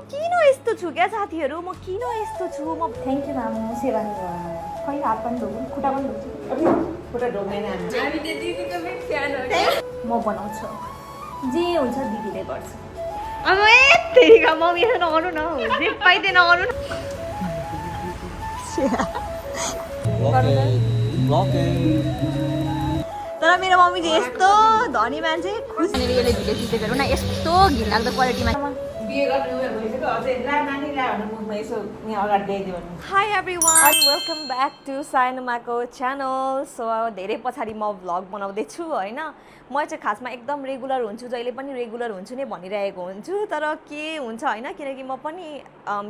किन यस्तो छु क्या साथीहरू म किन यस्तो छु म थ्याङ्क यू मामु सेवा खै हात पनि धोऊ खुट्टा पनि धोउँछु खुट्टा ढोक्दैन म बनाउँछु जे हुन्छ दिदीले गर्छ अब यतिका मम्मी यसो नगर्नु न जे पाइदिए नगर्नु तर मेरो मम्मी चाहिँ यस्तो धनी मान्छे खुसी यसले भिडियो खिचेको न यस्तो घिनलाग्दो क्वालिटीमा बिहे गर्ने उयो भइसक्यो अझै ला नानी ला भनेर मुखमा यसो यहाँ अगाडि ल्याइदियो भने hi everyone welcome back to साइनमाको च्यानल सो धेरै पछाडि म भ्लग बनाउँदैछु होइन म चाहिँ खासमा एकदम रेगुलर हुन्छु जहिले पनि रेगुलर हुन्छु नै भनिरहेको हुन्छु तर के हुन्छ होइन किनकि म पनि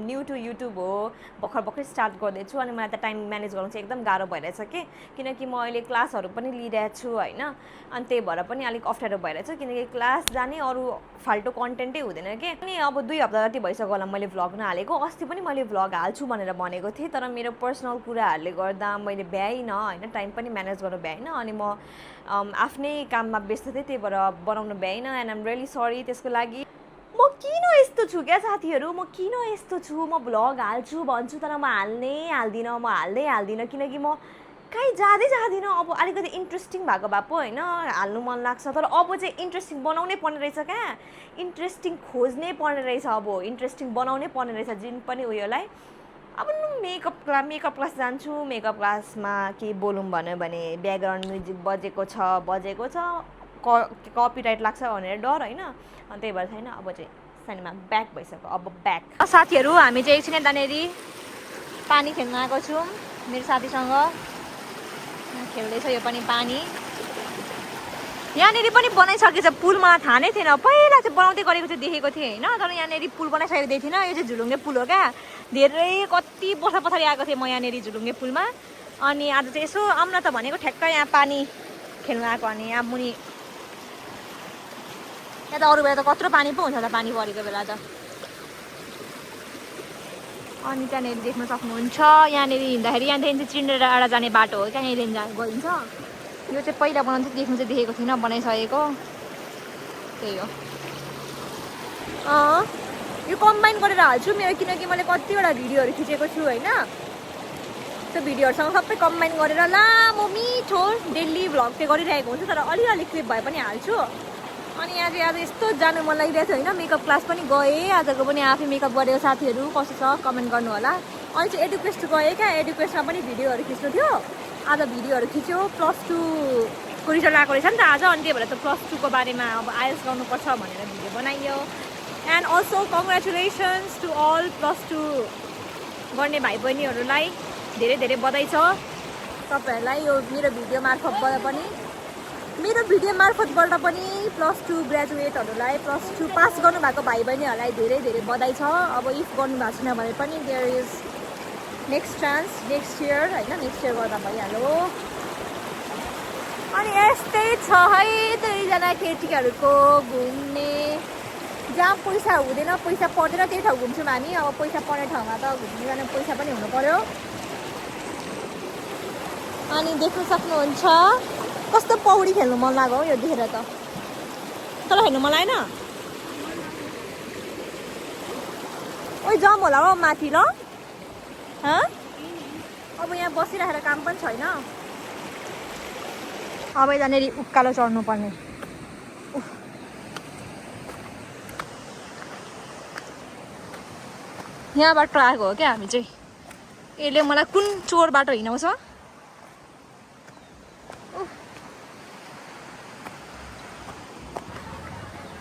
न्यू टु युट्युब हो भर्खर स्टार्ट गर्दैछु अनि मलाई त टाइम म्यानेज गर्नु चाहिँ एकदम गाह्रो भइरहेछ कि किनकि म अहिले क्लासहरू पनि लिइरहेको छु होइन अनि त्यही भएर पनि अलिक अप्ठ्यारो भइरहेछ किनकि क्लास जाने अरू फाल्टो कन्टेन्टै हुँदैन कि अनि अब 2 हप्ता जति भइसक्यो होला मैले भ्लग नहालेको अस्ति पनि मैले भ्लग हाल्छु भनेर भनेको थिएँ तर मेरो पर्सनल कुराहरूले गर्दा मैले भ्याइनँ होइन टाइम पनि म्यानेज गर्नु भ्याइनँ अनि म आफ्नै काममा व्यस्त थिएँ त्यही भएर बनाउनु भ्याइनँ एन्ड आइम रियली सरी त्यसको लागि म किन यस्तो छु क्या साथीहरू म किन यस्तो छु म भ्लग हाल्छु भन्छु तर म हाल्दिनँ किनकि म कहीँ जाँदिनँ अब अलिकति इन्ट्रेस्टिङ भएको भए पो होइन हाल्नु मन लाग्छ तर अब चाहिँ इन्ट्रेस्टिङ बनाउनै पर्ने रहेछ क्या इन्ट्रेस्टिङ खोज्नै पर्ने रहेछ अब इन्ट्रेस्टिङ बनाउनै पर्ने रहेछ जुन पनि उयोलाई अब मेकअप क्लास जान्छु मेकअप क्लासमा के बोलौँ भन्यो भने ब्याकग्राउन्ड म्युजिक बजेको छ कपिराइट लाग्छ भनेर डर होइन अनि त्यही भएर छैन अब चाहिँ सानोमा ब्याक भइसक्यो अब ब्याक साथीहरू हामी चाहिँ एकछिन यतानेरि पानी खेल्न आएको छौँ मेरो साथीसँग खेल्दैछ यो पनि पानी यहाँनिर पनि बनाइसकेछ पुल मलाई थाहा नै थिएन पहिला चाहिँ बनाउँदै गरेको चाहिँ देखेको थिएँ होइन तर यहाँनिर पुल बनाइसकेको देखेको थिएन यो चाहिँ झुलुङ्गे पुल हो क्या धेरै कति वर्ष पछाडि आएको थिएँ म यहाँनिर झुलुङ्गे पुलमा अनि आज चाहिँ यसो आउन त भनेको ठ्याक्कै यहाँ पानी खेल्नु आएको अनि यहाँ मुनि यहाँ त अरू बेला त कत्रो पानी पो हुन्छ त पानी परेको बेला त अनि त्यहाँनिर देख्न सक्नुहुन्छ यहाँनिर हिँड्दाखेरि यहाँदेखि चाहिँ चिन्डेरडाँडा जाने बाटो हो क्या यहीँदेखि गइन्छ यो चाहिँ पहिला बनाउनु चाहिँ देख्नु चाहिँ देखेको थिइनँ बनाइसकेको त्यही हो यो कम्बाइन गरेर हाल्छु मेरो किनकि मैले कतिवटा भिडियोहरू खिचेको छु होइन त्यो भिडियोहरूसँग सबै कम्बाइन गरेर लामो मिठो डेली भ्लग चाहिँ गरिरहेको हुन्छु तर अलिअलि क्लिप भए पनि हाल्छु अनि यहाँ चाहिँ आज यस्तो जानु मन लागिरहेको थियो होइन मेकअप क्लास पनि गएँ आजको पनि आफै मेकअप गरेको साथीहरू कस्तो छ कमेन्ट गर्नु होला अनि चाहिँ एडुकेस्ट गएँ क्या एडुकेस्टमा पनि भिडियोहरू खिच्नु थियो आज भिडियोहरू खिच्यो +2 को रिजल्ट आएको रहेछ नि त आज अनि त्यही भएर त +2 को बारेमा अब आइएल्स गर्नुपर्छ भनेर भिडियो बनाइयो and also congratulations to all +2 गर्ने भाइ बहिनीहरूलाई धेरै धेरै बधाई छ तपाईँहरूलाई यो मेरो भिडियो मार्फतबाट पनि +2 ग्रेजुएटहरूलाई +2 पास गर्नुभएको भाइ बहिनीहरूलाई धेरै धेरै बधाई छ अब इफ गर्नुभएको छैन भने पनि there is next chance next year होइन नेक्स्ट इयर गर्दा भइहाल्यो अनि यस्तै छ है दुईजना केटीहरूको घुम्ने जहाँ पैसा हुँदैन पैसा पर्दैन त्यही ठाउँ घुम्छौँ हामी अब पैसा पर्ने ठाउँमा त घुम्नु जाने पैसा पनि हुनु पर्यो अनि देख्न सक्नुहुन्छ कस्तो पौडी खेल्नु मन लाग्यो यो देखेर त तर हेर्नु मन लागेन ओइ जाम होला हो माथि ल अब यहाँ बसिराखेर काम पनि छैन अब यहाँनिर उकालो चढ्नु पर्ने यहाँबाट आएको हो क्या हामी चाहिँ यसले मलाई कुन चोर बाटो हिँडाउँछ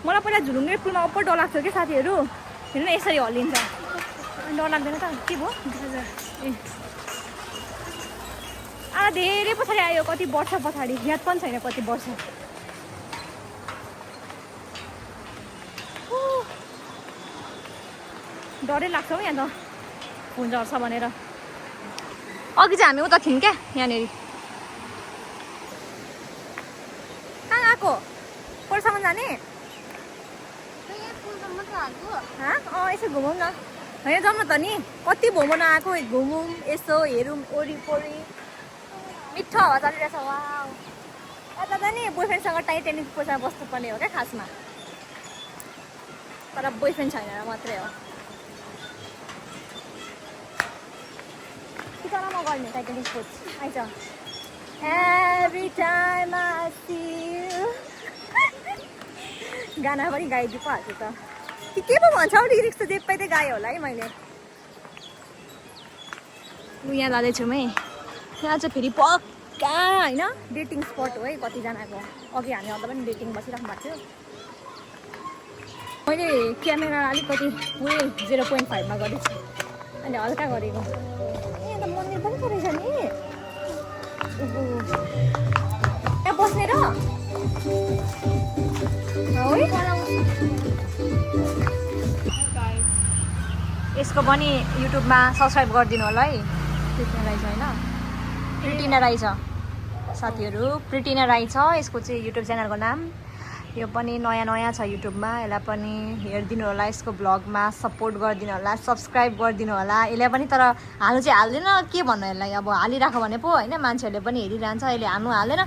मलाई पहिला झुलुङ्गे पुलमा अप्पर डर लाग्थ्यो कि साथीहरू हेर्नु न यसरी हल्लिन्छ डर लाग्दैन त के भयो धेरै पछाडि आयो कति वर्ष पछाडि याद पनि छैन कति वर्ष डरै लाग्छ हौ यहाँ त फोन झर्छ भनेर अघि चाहिँ हामी उता थियौँ क्या यहाँनिर कहाँ आएको पोहोरसम्म जाने यसो घुमौँ न होइन जाउँ न त नि कति घुमाउन आएको घुमौँ यसो हेरौँ वरिपरि मिठो हावा चलिरहेछ वा यता त नि बोयफ्रेन्डसँग टाइटेनिक पोसा बस्नुपर्ने हो क्या खासमा तर बोयफ्रेन्ड छैन मात्रै हो तर म गर्ने cycling sports eyes every time I see you गाना पनि गाइदिइ पो हाल्छु त के पो भन्छ हौ लिरिक्स त जे पाइ गाएँ होला है मैले म यहाँ जाँदैछु है यहाँ चाहिँ फेरि पक्का होइन डेटिङ स्पट हो है कतिजनाको अघि हामी आउँदा पनि डेटिङ बसिराख्नु भएको थियो मैले क्यामेरा अलिकति उयो 0.5मा गरेको छु अनि हल्का गरेको यहाँ त मन्दिर पनि पो रहेछ नि यहाँ बस्ने र यसको पनि युट्युबमा सब्सक्राइब गरिदिनु होला है प्रिटिना राई छ होइन प्रिटिना राई छ साथीहरू प्रिटिना राई छ यसको चाहिँ युट्युब च्यानलको नाम यो पनि नयाँ छ युट्युबमा यसलाई पनि हेरिदिनु होला यसको भ्लगमा सपोर्ट गरिदिनु होला सब्सक्राइब गरिदिनु होला यसलाई पनि तर हाल्नु चाहिँ हाल्दैन के भन्नु यसलाई अब हालिराख भने पो होइन मान्छेहरूले पनि हेरिरहन्छ अहिले हाल्नु हालेन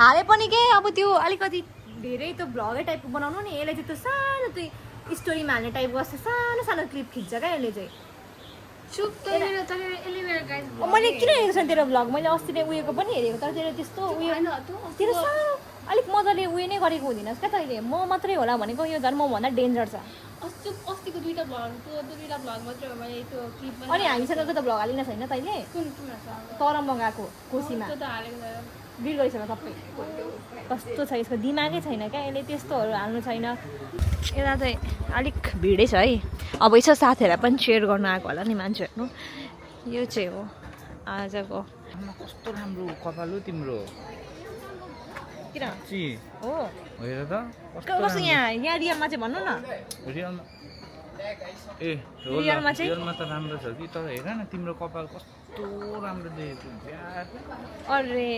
हाले पनि के अब त्यो अलिकति धेरै त भ्लगै टाइपको बनाउनु नि यसले चाहिँ त्यो सानो त्यो स्टोरीमा हाल्ने टाइपको जस्तो सानो सानो क्लिप खिच्छ क्या यसले चाहिँ मैले किन हेरेको छैन तेरो भ्लग मैले अस्ति नै उयोको पनि हेरेको तर तेरो त्यस्तो उयो तेरो सानो अलिक मजाले उयो नै गरेको हुँदिनस् क्या तैँले म मात्रै होला भनेको यो झन् मभन्दा डेन्जर छ अस्तिको दुईटा भ्लग मात्रै हो मैले त्यो क्लिप अनि हामीसँगको त भ्लग हालिन छैन तैँले तर मगाएको कोसीमा बिल गरिसक्यो सबै कस्तो छ यसको दिमागै छैन क्या यसले त्यस्तोहरू हाल्नु छैन यता चाहिँ अलिक भिडै छ है अब यसो साथीहरूलाई पनि सेयर गर्न आएको होला नि मान्छेहरू यो चाहिँ हो आजको कस्तो राम्रो कपाल हो तिम्रो किन हो हेर त कस्तो यहाँ रियलमा चाहिँ भन्नु न रियलमा ए रियलमा चाहिँ रियलमा त राम्रो छ कि तर हेर न तिम्रो कपाल कस्तो राम्रो देखेको अरे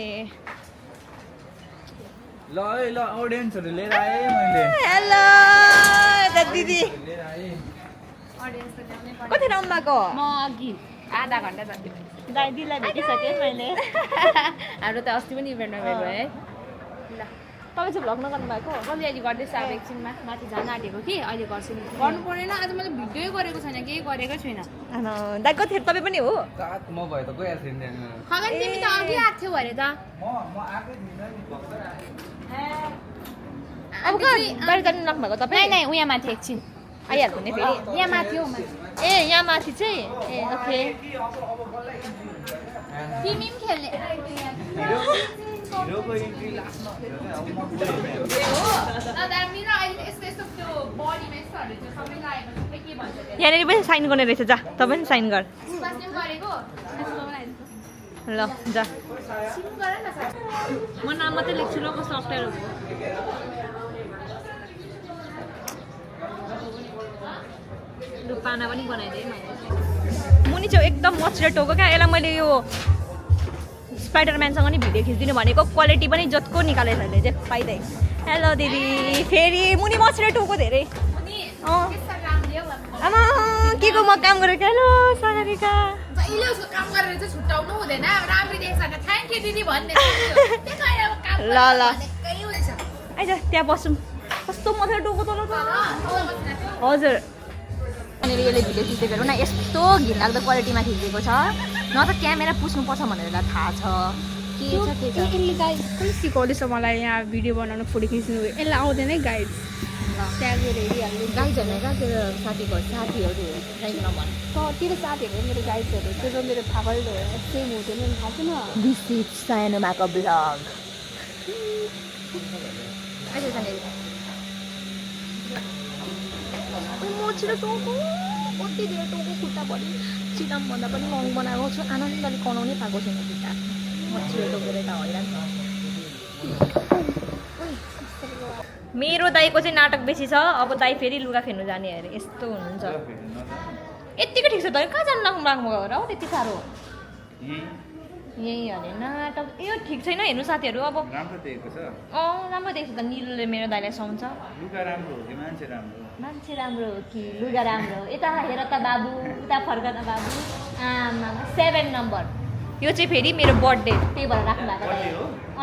ल है ल ऑडियन्सहरु लिएर आए मैले हेलो दिदी लिएर आए कति राउन्ड भएको म अघि आधा घन्टा जति दाइदीलाई भेटिसकेँ मैले हाम्रो त अस्ति पनि इभेन्टमा भेट भयो है ल तपाईँ चाहिँ भ्लग नगर्नु भएको मैले अहिले गर्दैछु अब एकछिनमा माथि जान आँटेको कि अहिले गर्छु नि गर्नु परेन आज मैले भिडियो गरेको छैन केही गरेकै छुइनँ दाइ कति तपाईँ पनि हो साथ म भए त गइहाल्छ नि त्यहाँ खगन तिमी त अघि आएको थियौ अरे त म आकै थिइनँ नि भर्खर अब कहाँ बाहिर जानु लाग्नु भएको तपाईँ नै उहाँ माथि एकछिन आइहाल्नु नि फेरि यहाँ माथि हो माथि ए यहाँ माथि चाहिँ ए ओके तिमी पनि खेल्ने हिरोको इन्ट्री लास्टमा मेरो अहिले यस्तो यस्तो त्यो बडीमा यस्तोहरू चाहिँ सबै लागेको सबै के भन्छ यहाँनिर पनि साइन गर्ने रहेछ जा तपाईँ पनि साइन गर सुभाषले गरेको ल जा सिम गर न सर म नाम मात्रै लेख्छु ल कस्तो अप्ठ्यारो लु पाना पनि बनाइदिएँ मैले मुनि चाहिँ एकदम मचिलो टोको क्या यसलाई मैले यो स्पाइडरम्यानसँग नि भिडियो खिचिदिनु भनेको क्वालिटी पनि जतिको निकालेछ अहिले चाहिँ पाइँदै हेलो दिदी फेरि मुनि मचिलो टोको धेरै आमा के को म काम गरेको हेलो सागरिका जहिले उसको काम गरेर चाहिँ छुट्याउनु हुँदैन राम्रो देख्छ भने थ्याङ्क यू दिदी भन्ने ल ल आइज त्यहाँ बसौँ कस्तो मजाले टोको तल त हजुर अनि यसले भिडियो खिचेको हेरौँ न यस्तो घिनलाग्दो क्वालिटीमा खिचेको छ न त क्यामेरा पुस्नुपर्छ भनेर यसलाई थाहा छ के छ के छ यसले गाइड कसले सिकाउँदैछ मलाई यहाँ भिडियो बनाउनु फोटो खिच्नु यसलाई आउँदैन गाइड त्यहाँ गएर हेरिहाल्नु गाइड होइन क्या तेरो साथीहरू गाइड नभन् तेरो साथीहरू मेरो गाइडहरू त्यो त मेरो थाहा भयो सेम हुँदैन नि थाहा छैन दिस इज सानोमाको ब्लग मचिलो टोको कति धेरै टोको खुट्टा पऱ्यो चिलाम भन्दा पनि लङ बनाएको छु आनन्दले कनाउनै पाएको छैन खुट्टा मचिलो टोकेर त हैरान मेरो दाइको चाहिँ नाटक बेसी छ अब दाइ फेरि लुगा फेर्नु जाने अरे यस्तो हुनुहुन्छ यत्तिकै ठिक छ दाइ कहाँ जानु लाग्नु गएर हो त्यति साह्रो यही अरे नाटक यो ठिक छैन हेर्नु साथीहरू अब राम्रो देखेको छ राम्रो देख्छु त निलुले मेरो दाइलाई सुहाउँछ लुगा राम्रो हो कि मान्छे राम्रो मान्छे राम्रो हो कि लुगा राम्रो यता हेर त बाबु उता फर्क त बाबु आमा 7 नम्बर यो चाहिँ फेरि मेरो बर्थडे त्यही भएर राख्नु भएको दाइ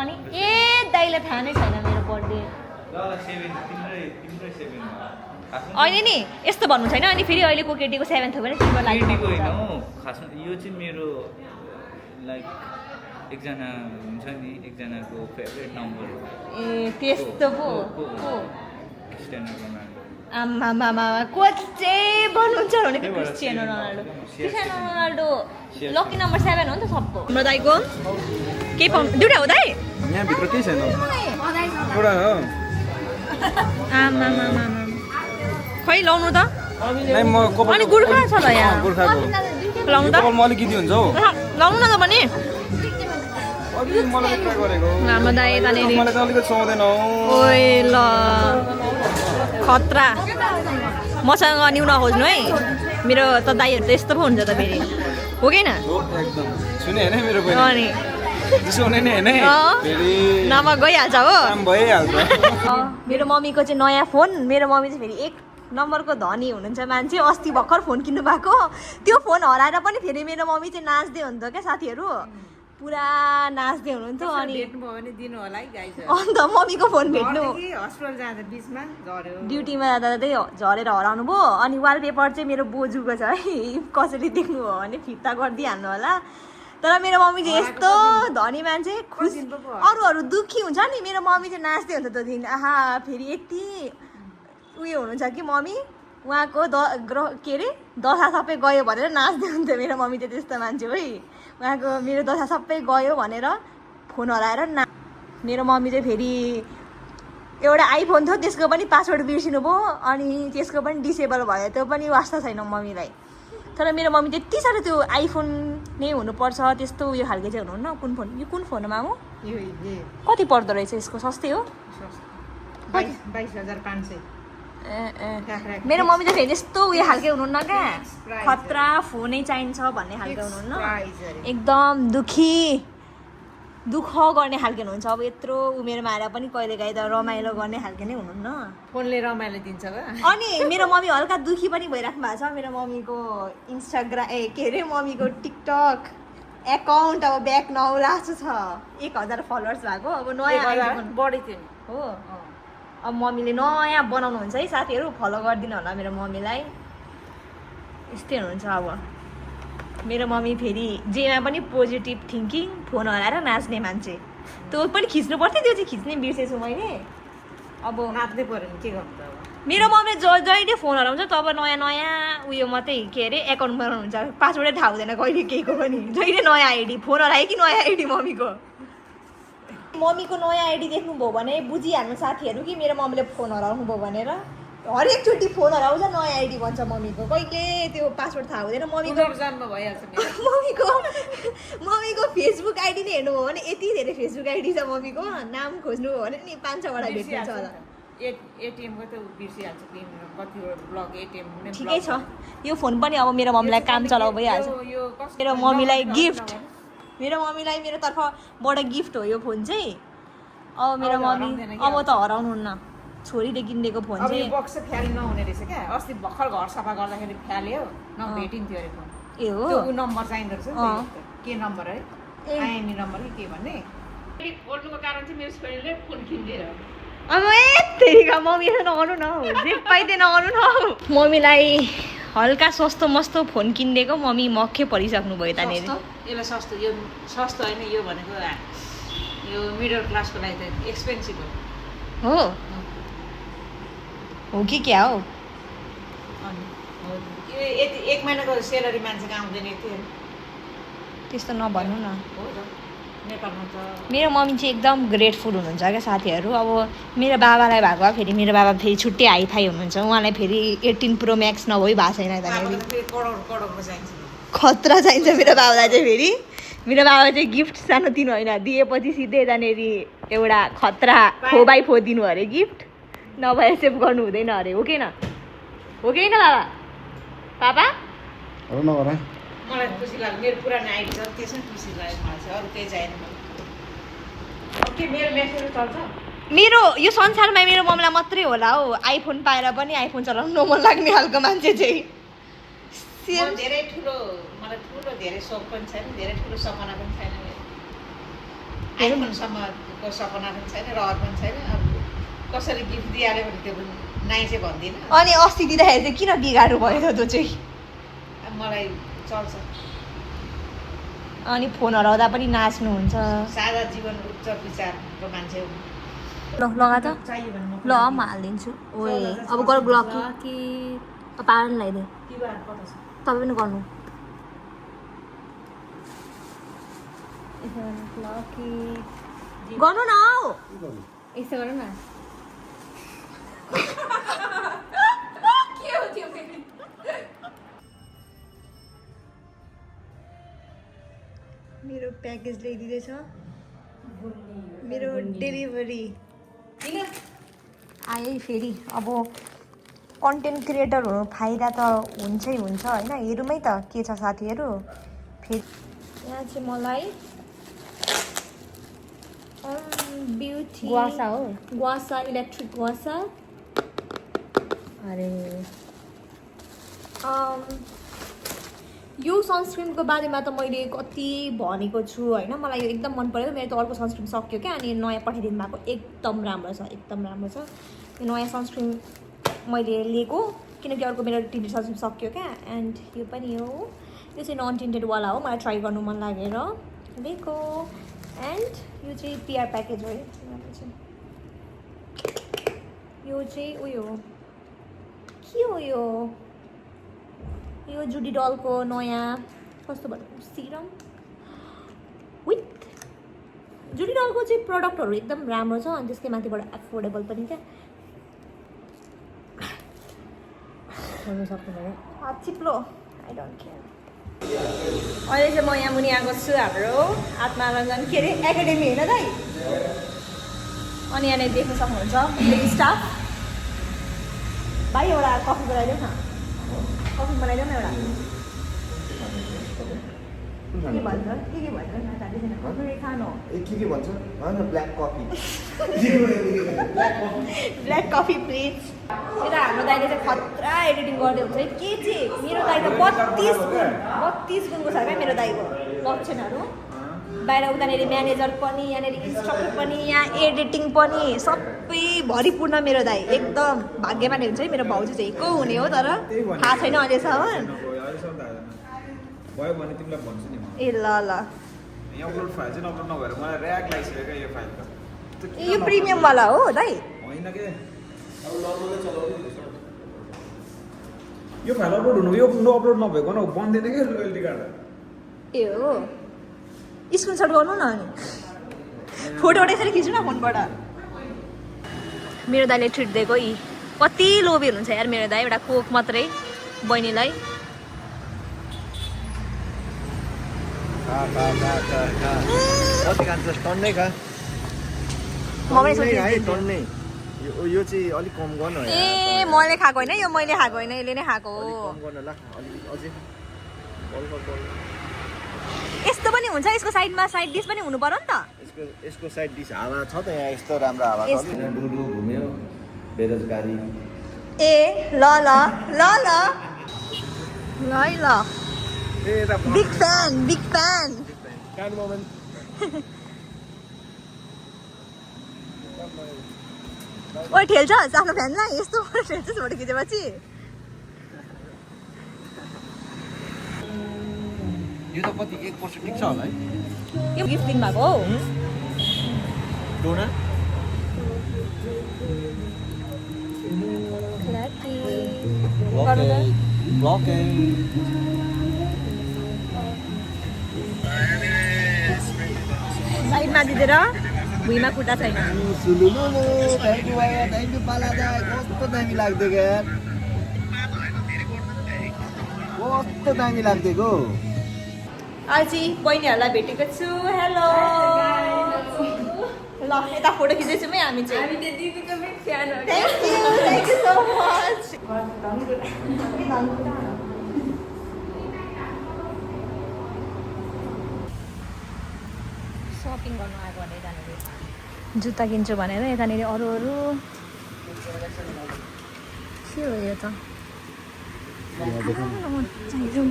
अनि ए दाइलाई थाहा नै छैन मेरो बर्थडे अहिले नि यस्तो भन्नु छैन अनि फेरि अहिलेको केटीको 7th हो भने तिम्रो लागि केटीको होइन हौ खासमा यो चाहिँ मेरो लाइक एकजना हुन्छ नि एकजनाको फेभरेट नम्बर ए त्यस्तो पो क्रिस्टियानो रोनाल्डो आमामामा कोच चाहिँ बन्नुहुन्छ भने क्रिस्टियानो रोनाल्डो लकी नम्बर 7 हो नि त सबको हाम्रो दाइको के पाउनु दुईटा हो दाइ यहाँभित्र केही छैन एउटा हो आमामामा खै लाउनु त नै म कपाल अनि गुर्खा छ त यहाँ गोर्खाको लाउनु त कपालमा अलिकति हुन्छ हौ लाउनु न त पनि अलिकति मलाई ट्राई गरेको हाम्रो दाइ यतानिर मलाई त अलिकति सुहाउँदैन हौ ओए ल खतरा मसँग न्यु नखोज्नु है मेरो त दाइहरू त यस्तो पो हुन्छ त फेरि हो कि न हो एकदम सुने हैन मेरो पनि अनि सुने नि हैन फेरि नभए गइहाल्छ हो काम भइहाल्छ मेरो मम्मीको चाहिँ नयाँ फोन मेरो मम्मी चाहिँ फेरि 1 नम्बरको धनी हुनुहुन्छ मान्छे अस्ति भर्खर फोन किन्नु भएको त्यो फोन हराएर पनि फेरि मेरो मम्मी चाहिँ नाच्दै हुन्थ्यो क्या साथीहरू पुरा नाच्दै हुनुहुन्थ्यो अनि भेट्नुभयो भने दिनु होला है गाइस अन्त मम्मीको फोन भेट्नु हस्पिटल जाँदा बिचमा झर्यो ड्युटीमा जाँदा चाहिँ झरेर हराउनु भयो अनि वालपेपर चाहिँ मेरो बोजूको छ है कसरी देख्नुभयो भने फिर्ता गरिदिइहाल्नु होला तर मेरो मम्मी चाहिँ यस्तो धनी मान्छे खुसी अरूहरू दुःखी हुन्छ नि मेरो मम्मी चाहिँ नाच्दै हुन्छ त्यो दिन आहा फेरि यति उयो हुनुहुन्छ कि मम्मी उहाँको के अरे दशा सबै गयो भनेर नाच्दै हुन्थ्यो मेरो मम्मी चाहिँ त्यस्तो मान्छे है उहाँको मेरो दशा सबै गयो भनेर फोन हराएर मेरो मम्मी चाहिँ फेरि एउटा आइफोन थियो त्यसको पनि पासवर्ड बिर्सिनु भयो अनि त्यसको पनि डिसेबल भयो त्यो पनि वास्ता छैन मम्मीलाई तर मेरो मम्मी त्यति साह्रो त्यो आइफोन नै हुनुपर्छ त्यस्तो उयो खालको चाहिँ हुनुहुन्न कुन फोन यो कुन फोन हो मामु कति पर्दो रहेछ यसको सस्तै हो 22,500 मेरो मम्मी चाहिँ फेरि त्यस्तो उयो खालके हुनुहुन्न क्या खतरा फोनै चाहिन्छ भन्ने खालको हुनुहुन्न एकदम दुःख गर्ने खालके हुनुहुन्छ अब यत्रो उमेरमा आएर पनि कहिलेकाहीँ त रमाइलो गर्ने खालके नै हुनुहुन्न फोनले रमाइलो दिन्छ र अनि मेरो मम्मी हल्का दुःखी पनि भइराख्नु भएको छ मेरो मम्मीको इन्स्टाग्राम के अरे मम्मीको टिकटक एकाउन्ट अब ब्याक 9 लाख छ 1000 फलोवर्स भएको अब नयाँ बढी थियो हो अब मम्मीले नयाँ बनाउनुहुन्छ है साथीहरू फलो गरिदिनु होला मेरो मम्मीलाई यस्तै हुनुहुन्छ अब मेरो मम्मी फेरि जेमा पनि पोजिटिभ थिङ्किङ फोन हराएर नाच्ने मान्छे त्यो पनि खिच्नु पर्थ्यो त्यो चाहिँ खिच्नै बिर्सेछु मैले अब नाच्दै पऱ्यो नि के गर्नु त अब मेरो मम्मीले जहिले फोन हराउँछ तब नयाँ उयो मात्रै के अरे एकाउन्ट बनाउनुहुन्छ पासवर्डै थाहा हुँदैन कहिले केहीको पनि जहिले नयाँ आइडी फोन हरायो कि नयाँ आइडी मम्मीको नयाँ आइडी देख्नुभयो भने बुझिहाल्नु साथीहरू कि मेरो मम्मीले फोन हराउनु भयो भनेर हरेकचोटि फोन हराउँछ नयाँ आइडी भन्छ मम्मीको कहिले त्यो पासवर्ड थाहा हुँदैन मम्मीको जन्म भइहाल्छ मम्मीको फेसबुक आइडी नै हेर्नुभयो भने यति धेरै फेसबुक आइडी छ मम्मीको नाम खोज्नुभयो भने नि 5-6वटा भेटिन्छ होला एटिएमको त बिर्सिहाल्छ कतिवटा ब्लक एटिएम ठिकै छ यो फोन पनि अब मेरो मम्मीलाई काम चलाउ भइहाल्छ मेरो मम्मीलाई गिफ्ट मेरो तर्फबाट गिफ्ट हो यो फोन चाहिँ अब मेरो मम्मी अब त हराउनुहुन्न छोरीले किनिदिएको फोन अब यो चाहिँ बक्स फ्याल नहुने रहेछ क्या अस्ति भर्खर घर सफा गर्दाखेरि फ्याल्यो भेटिन्थ्यो अरे फोन ए हो त्यो नम्बर चाहिँदो रहेछ के नम्बर है आइएमई नम्बर कि के भन्ने बोल्नुको कारण चाहिँ मेरो छोरीले फोन किनिदिएर अब यतिका मम्मी नगर्नु न जे पाइदिए नगर्नु न मम्मीलाई हल्का सस्तो मस्तो फोन किनिदिएको मम्मी मक्कै परिसक्नु भयो त्यहाँनिर यसलाई सस्तो यो सस्तो होइन यो भनेको यो मिडल क्लासको लागि त एक्सपेन्सिभ हो कि क्या हो अनि यति 1 महिनाको सेलरी मान्छेको आउँदैन यति त्यस्तो नभन्नु न हो त नेपालमा त मेरो मम्मी चाहिँ एकदम ग्रेटफुल हुनुहुन्छ क्या साथीहरू अब मेरो बाबालाई भएको भए फेरि मेरो बाबा फेरि छुट्टै हाइफाई हुनुहुन्छ उहाँलाई फेरि 18 प्रो म्याक्स नभई भएको छैन करोडको चाहिन्छ खतरा चाहिन्छ मेरो बाबालाई चाहिँ फेरि मेरो बाबा चाहिँ गिफ्ट सानोतिनो होइन दिएपछि सिधै यतानिर एउटा खतरा 4x4 दिनु अरे गिफ्ट नभए सेभ गर्नु हुँदैन अरे हो कि न बाबा पापा हो नगर मलाई खुसी लाग्यो मेरो पुरानो आइडी छ त्यसमै खुसी लाग्यो मलाई चाहिँ अरू केही चाहिएन के मेरो मेसेज चल्छ मेरो यो संसारमा मेरो मम्मीलाई मात्रै होला हौ आइफोन पाएर पनि आइफोन चलाउनु नमन लाग्ने खालको मान्छे चाहिँ धेरै ठुलो मलाई धेरै सोख पनि छैन धेरै ठुलो सपना पनि छैन आइफोनसम्मको सपना पनि छैन रहर पनि छैन अब कसरी गिफ्ट दिइहाल्यो भने त्यो पनि नाइ चाहिँ भन्दिनँ अनि अस्ति दिँदाखेरि चाहिँ किन बिगार्नु भयो त त्यो चाहिँ अब मलाई चल्छ अनि फोन हराउँदा पनि नाच्नुहुन्छ सादा जीवन उच्च विचारको मान्छे हो ल लगा त चाहियो भने म ल म हालिदिन्छु ओए अब गर ब्लक कि पार्न लगाइदे तिहार कता छ तपाईँ पनि गर्नु गर्नु न हौ यस्तो गर न मेरो प्याकेज ल्याइदिँदैछ मेरो डेलिभरी आएँ फेरि अब कन्टेन्ट क्रिएटर हुनु फाइदा त हुन्छै हुन्छ होइन हेरौँ है त के छ साथीहरू फेरि यहाँ चाहिँ मलाई ब्युटी गुवासा हो गुवासा इलेक्ट्रिक गुवासा अरे यो सनस्क्रिनको बारेमा त मैले कति भनेको छु होइन मलाई यो एकदम मन पऱ्यो मेरो त अर्को सनस्क्रिन सक्यो क्या अनि नयाँ पठाइदिनु भएको एकदम राम्रो छ एकदम राम्रो छ यो नयाँ सनस्क्रिन मैले लिएको किनकि अर्को मेरो टिन्टेड सनस्क्रिन सक्यो क्या एन्ड यो पनि हो यो चाहिँ नन टिन्टेडवाला हो मलाई ट्राई गर्नु मन लागेर लिएको एन्ड यो चाहिँ पिआर प्याकेज हो है यो चाहिँ उयो हो के हो यो जुडी डलको नयाँ कस्तो भनौँ सिरम विथ जुडी डलको चाहिँ प्रडक्टहरू एकदम राम्रो छ अनि त्यसकै माथिबाट एफोर्डेबल पनि क्या गर्नु सक्नु चिप्लो आई डोन्ट केयर अहिले चाहिँ म यहाँ मुनि आएको छु हाम्रो आत्मारञ्जन के अरे एकाडेमी होइन दाइ अनि यहाँनिर देख्न सक्नुहुन्छ स्टाफ भाइ एउटा कफी बनाइदेऊ न कफी बनाइदेऊ न एउटा के भन्छ के भन्छ कफी खानु के भन्छ होइन black coffee black coffee please यता हाम्रो दाइले चाहिँ खतरा एडिटिङ गर्दै हुन्छ है के चाहिँ मेरो दाइ त 32 गुणको छ क्या मेरो दाइको लक्षणहरू बाहिर उतानिर म्यानेजर पनि यहाँनिर इन्स्ट्रक्टर पनि यहाँ एडिटिङ पनि सबै भरिपूर्ण मेरो दाइ एकदम भाग्यमानी हुन्छ है मेरो भाउजू चाहिँ को हुने हो तर थाहा छैन अहिलेसम्म भयो भने तिमीलाई भन्छु नि ए ल ल यहाँ अपलोड फाइल चाहिँ अपलोड नभएर मलाई ऱ्याक लागिसक्यो क्या यो फाइल त यो प्रिमियमवाला हो दाइ होइन के यो फाइल अपलोड हुनु यो अपलोड नभएको न बन्दैन क्या रोयल्टी कार्ड ए हो स्क्रिनसट गर्नु न अनि फोटो यसरी खिच्नु न फोनबाट मेरो दाइले ट्रिट दिएको यी कति लोभी हुनुहुन्छ यार मेरो दाइ एउटा कोक मात्रै बहिनीलाई कति खान्छ टन्नै खा म पनि सोचिरहेको टन्नै यो चाहिँ अलिक कम गर्नु ए मैले खाएको होइन यो मैले खाएको होइन यसले नै खाएको हो कम गर्नु ल अझै यस्तो पनि हुन्छ यसको साइडमा साइड डिस पनि हुनु पर्यो नि त यसको साइड डिस हावा छ त यहाँ यस्तो राम्रो हावा छ डुडु घुम्यो बेरोजगारी ए ल ल ल ल ल है ल बिग फ्यान कान मोमेन्ट ओ ठेल्छस् आफ्नो फ्यानलाई यस्तो ठेल्छस् फोटो खिचेपछि यो त कति 1% टिक्छ होला है यो गिफ्ट दिनुभएको हो डोना साइडमा दिँदेर भुइँमा खुट्टा छैन थ्याङ्क यू पाला दाइ कस्तो दामी लाग्दै क्या कस्तो दामी लाग्दैको अल्छी बहिनीहरूलाई भेटेको छु हेलो ल यता फोटो खिच्दैछौँ है हामी चाहिँ thank you so much shopping गर्नु आएको भने यतानिर जुत्ता किन्छु भनेर यतानिर अरू के हो यो त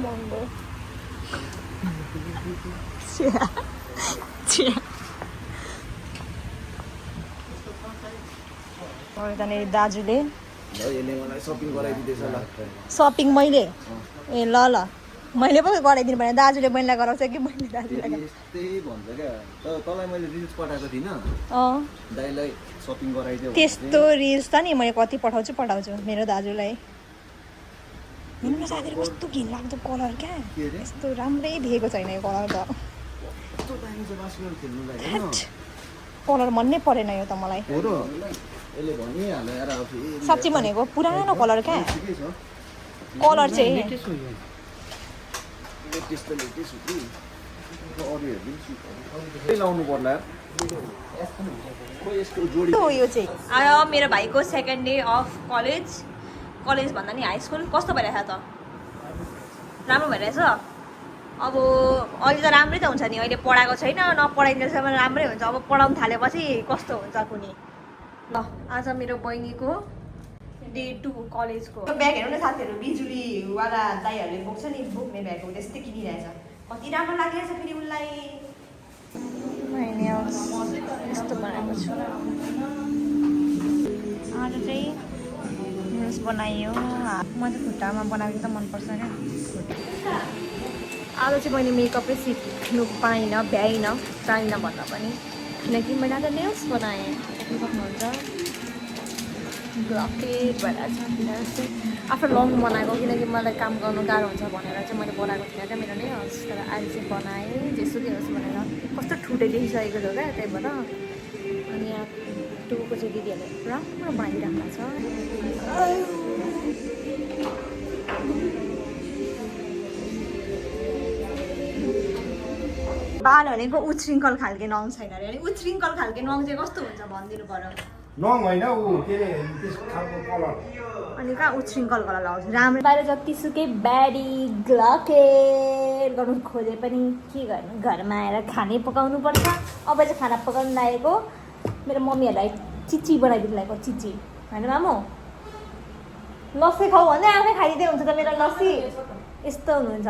महँगो यतानिर दाजुले यसले मलाई सपिङ गराइदिँदैछ ल सपिङ मैले ए ल ल मैले पो गराइदिनु पर्ने दाजुले बहिनीलाई गराउँछ कि बहिनीले दाजुलाई यस्तै भन्छ क्या तँलाई मैले रिल्स पठाएको थिइनँ अँ दाइलाई सपिङ गराइदियो त्यस्तो रिल्स त नि मैले कति पठाउँछु मेरो दाजुलाई मेरो साथीहरू कस्तो घिनलाग्दो कलर क्या के अरे यस्तो राम्रै देखेको छैन यो कलर त कस्तो दामी छ बास्केटबल खेल्नुलाई ह्याट। कलर मनै परेन यो त मलाई हो र यसले भनिहाल्यो यार अब फेरि साँच्ची भनेको पुरानो कलर क्या ठिकै छ कलर चाहिँ लेटेस्ट त लेटेस्ट हो कि अरूहरू पनि सुटहरू लाउनु पर्ला खोइ यस्तो जोडी यो चाहिँ आयो मेरो भाइको सेकेन्ड डे अफ कलेज भन्दा नि हाई स्कुल कस्तो भइरहेछ त राम्रो भइरहेछ अब अहिले त राम्रै त हुन्छ नि अहिले पढाएको छैन नपढाइन्जेलसम्म राम्रै हुन्छ अब पढाउनु थालेपछि कस्तो हुन्छ कुनै ल आज मेरो बहिनीको डे 2 कलेजको ब्याग हेर्नु न साथीहरू बिजुलीवाला दाइहरूले बोक्छ नि बोक्ने ब्याग हो त्यस्तै किनिरहेछ कति राम्रो लागिरहेछ फेरि उसलाई यस्तो बनाएको छु आज चाहिँ नुडल्स बनायो म चाहिँ खुट्टामा बनाएको त मनपर्छ क्या आज चाहिँ मैले मेकअपै सिक्नु पाइनँ भ्याइनँ चाहिनँ भन्दा पनि किनकि मैले आज नेल्स बनाएँ देख्नु सक्नुहुन्छ ब्लकेट भइरहेछ किनभने चाहिँ आफ्टर लङ बनाएको किनकि मलाई काम गर्नु गाह्रो हुन्छ भनेर चाहिँ मैले बनाएको थिइनँ क्या मेरो नेल्स तर अहिले चाहिँ बनाएँ जेसुकै होस् भनेर कस्तो ठुटे देखिसकेको छ क्या त्यही भएर अनि यहाँ टुको चाहिँ दिदीहरूले राम्रो बनाइदिइराख्नु छ बाल भनेको उच्छृङ्खल खालके नङ छैन अरे अनि उच्छृङ्खल खालके नङ चाहिँ कस्तो हुन्छ भनिदिनु पर्यो नङ होइन ऊ के अरे त्यसको खालको कलर अनि कहाँ उच्छृङ्खल कलर लगाउँछ राम्रो बाहिर जतिसुकै ब्याडी ग्लकेट गर्नु खोजे पनि के गर्नु घरमा आएर खानै पकाउनु पर्छ अब चाहिँ खाना पकाउनु लागेको मेरो मम्मीहरूलाई चिची बनाइदिनु लागेको चिची होइन मामु लस्सी खाऊ भन्दै आफै खाइदिँदै हुन्छ त मेरो लस्सी यस्तो हुनुहुन्छ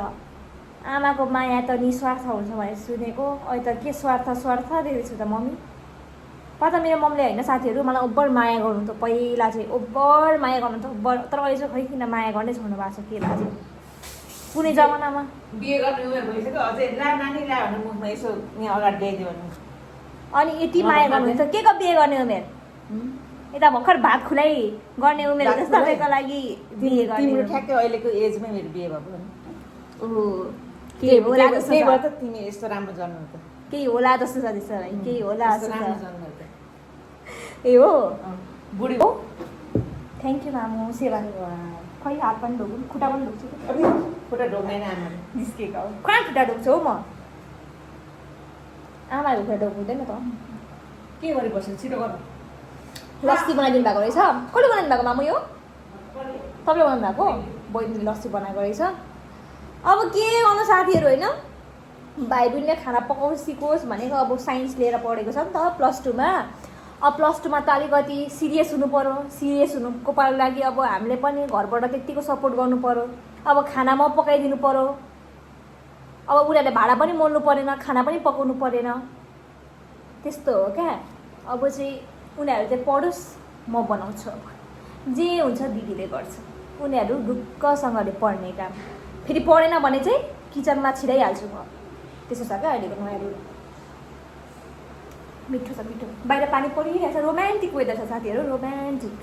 आमाको माया त निस्वार्थ हुन्छ भनेर सुनेको अहिले त के स्वार्थ देखेको छु त मम्मी पत्ता मेरो मम्मीले होइन साथीहरू मलाई ओभर माया गर्नु त पहिला चाहिँ ओभर माया गर्नु त ओभर तर अहिले चाहिँ खै किन माया गर्नै छोड्नु भएको छ के लाग्छ कुनै जमानामा बिहे गर्ने उमेर भइसक्यो अझै नानी ल्यायो भने मुखमा यसो यहाँ अगाडि ल्याइदियो भने अनि यति माया गर्नुहुन्छ के को बिहे गर्ने उमेर यता भर्खर भात खुलाइ गर्ने उमेर हो जस्तो तपाईँको लागि बिहे गर्ने तिम्रो ठ्याक्कै अहिलेको एजमै मेरो बिहे भएको ओहो केही होला जस्तो त्यही भएर छ त तिमी यस्तो राम्रो जन्म त केही होला जस्तो छ त्यसो भए केही होला यस्तो जस्तो राम्रो छ जन्म त ए हो बुढी हो थ्याङ्क यू मामु सेवा खै हात पनि ढोक्छु खुट्टा पनि ढोक्छु खुट्टा ढोक्दैन आमाले निस्केको हो कहाँ खुट्टा ढोक्छु हौ म आमाको खुट्टा ढोक्नु हुँदैन त के गरिबस्छ छिटो गर्नु लस्सी बनाइदिनु भएको रहेछ कसले बनाइदिनु भएको मामु यो तपाईँले बनाउनु भएको बहिनीले लस्सी बनाएको रहेछ अब के गर्नु साथीहरू होइन भाइ बहिनीले खाना पकाउनु सिकोस् भनेको अब साइन्स लिएर पढेको छ नि त +2मा अब +2मा त अलिकति सिरियस हुनु पऱ्यो सिरियस हुनुको लागि अब हामीले पनि घरबाट त्यत्तिको सपोर्ट गर्नु पऱ्यो अब खाना म पकाइदिनु पऱ्यो अब उनीहरूले भाडा पनि मोल्नु परेन खाना पनि पकाउनु परेन त्यस्तो हो क्या अब चाहिँ उनीहरू चाहिँ पढोस् म बनाउँछु अब जे हुन्छ दिदीले गर्छ उनीहरू ढुक्कसँगले पढ्ने काम फेरि पढेन भने चाहिँ किचनमा छिराइहाल्छु म त्यसो छ क्या अहिलेको नयाँ रुल मिठो छ मिठो बाहिर पानी परिरहेछ रोमान्टिक वेदर छ साथीहरू रोमान्टिक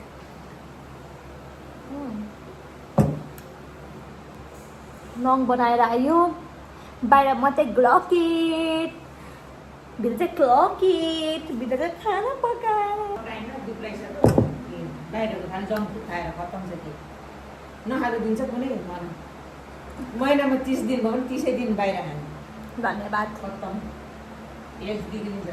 नङ बनाएर आयो बाहिर मात्रै ग्लकेट भित्र चाहिँ क्लकेट भित्र चाहिँ खाना पकाएर बाहिरको खाना जङ्क फुड खाएर खत्तम छ कि नखाएको दिन चाहिँ कुनै मन महिनामा 30 दिन भयो भने 30 दिन बाहिर खाने धन्यवाद खत्तम एज बिग्रिन्छ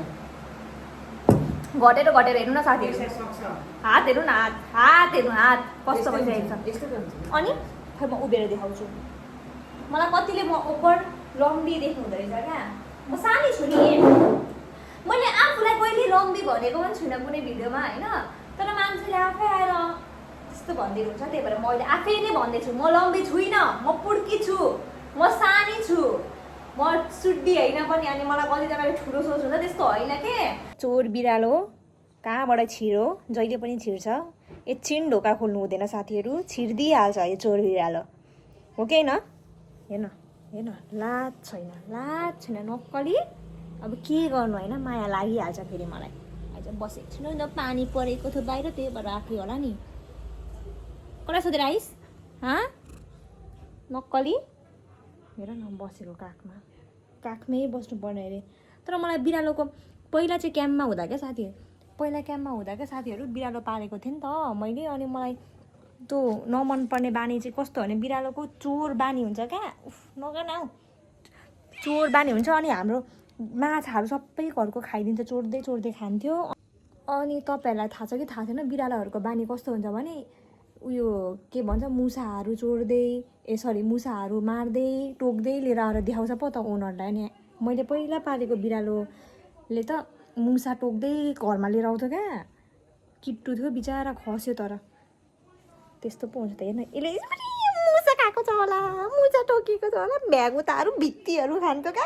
घटेर हेर्नु न साथीहरू पैसा सक्छ हात हेर्नु न हात हेर्नु हात कस्तो भइसकेको छ यस्तो त हुन्छ अनि खै म उभिएर देखाउँछु मलाई कतिले म ओभर लम्बी देख्नु हुँदो रहेछ क्या म सानै छु नि मैले आफूलाई कहिले लम्बी भनेको पनि छुइनँ कुनै भिडियोमा होइन तर मान्छेले आफै आएर त्यस्तो भनिदिनु हुन्छ त्यही भएर म अहिले आफै नै भन्दैछु म लम्बी छुइनँ म पुड्की छु म सानी छु म सुड्डी होइन पनि अनि मलाई कतिजनाले ठुलो सोच्नुहुन्छ त्यस्तो होइन के चोर बिरालो कहाँबाट छिरो जहिले पनि छिर्छ एकछिन ढोका खोल्नु हुँदैन साथीहरू छिर्दिहाल्छ यो चोर बिरालो हो कि होइन हेर्न हेर्न लाज छैन नक्कली। अब के गर्नु होइन, माया लागिहाल्छ फेरि मलाई। आज बसेको छु न, पानी परेको थियो बाहिर, त्यही भएर आएको होला नि। कसलाई सोधेर आइस नक्कली। हेर न बसेको काखमै बस्नुपर्ने अरे। तर मलाई बिरालोको पहिला चाहिँ क्याम्पमा हुँदा क्या साथीहरू बिरालो पालेको थिएँ नि त मैले। अनि मलाई त्यो नमन पर्ने बानी चाहिँ कस्तो भने बिरालोको चोर बानी हुन्छ क्या। उफ नगर्न हौ, चोर बानी हुन्छ। अनि हाम्रो माछाहरू सबै घरको खाइदिन्छ, चोर्दै खान्थ्यो। अनि तपाईँहरूलाई थाहा छ कि थाहा छैन बिरालोहरूको बानी कस्तो हुन्छ भने उयो के भन्छ मुसाहरू चोर्दै मुसाहरू मार्दै टोक्दै लिएर आएर देखाउँछ पो त ओनरलाई। नि मैले पहिला पालेको बिरालोले त मुसा टोक्दै घरमा लिएर आउँथ्यो क्या। किट्टु थियो बिचरा, खस्यो। तर त्यस्तो पो हुन्छ त। हेर्न यसले मुसा खाएको छ होला, मुसा टोकेको छ होला, भ्यागुताहरू भित्तीहरू खान्थ्यो क्या।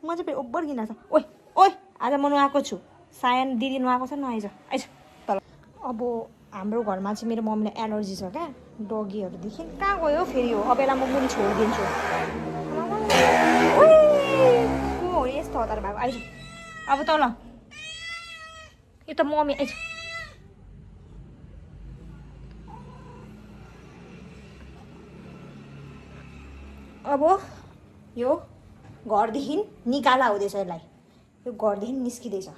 म चाहिँ फेरि ओभर घिना छ। ओइ आज म नुहाएको छु, सायन दिदी नुहाएको छ, नआइज तल। अब हाम्रो घरमा चाहिँ मेरो मम्मीलाई एलर्जी छ क्या डगीहरूदेखि। कहाँ गयो फेरि हो, अब यसलाई म मुनि छोडिदिन्छु। को हो यस्तो हतार भएको, आइज अब तल। यो त मम्मी आइज। अब यो घरदेखि निकाला हुँदैछ, यसलाई यो घरदेखि निस्किँदैछ।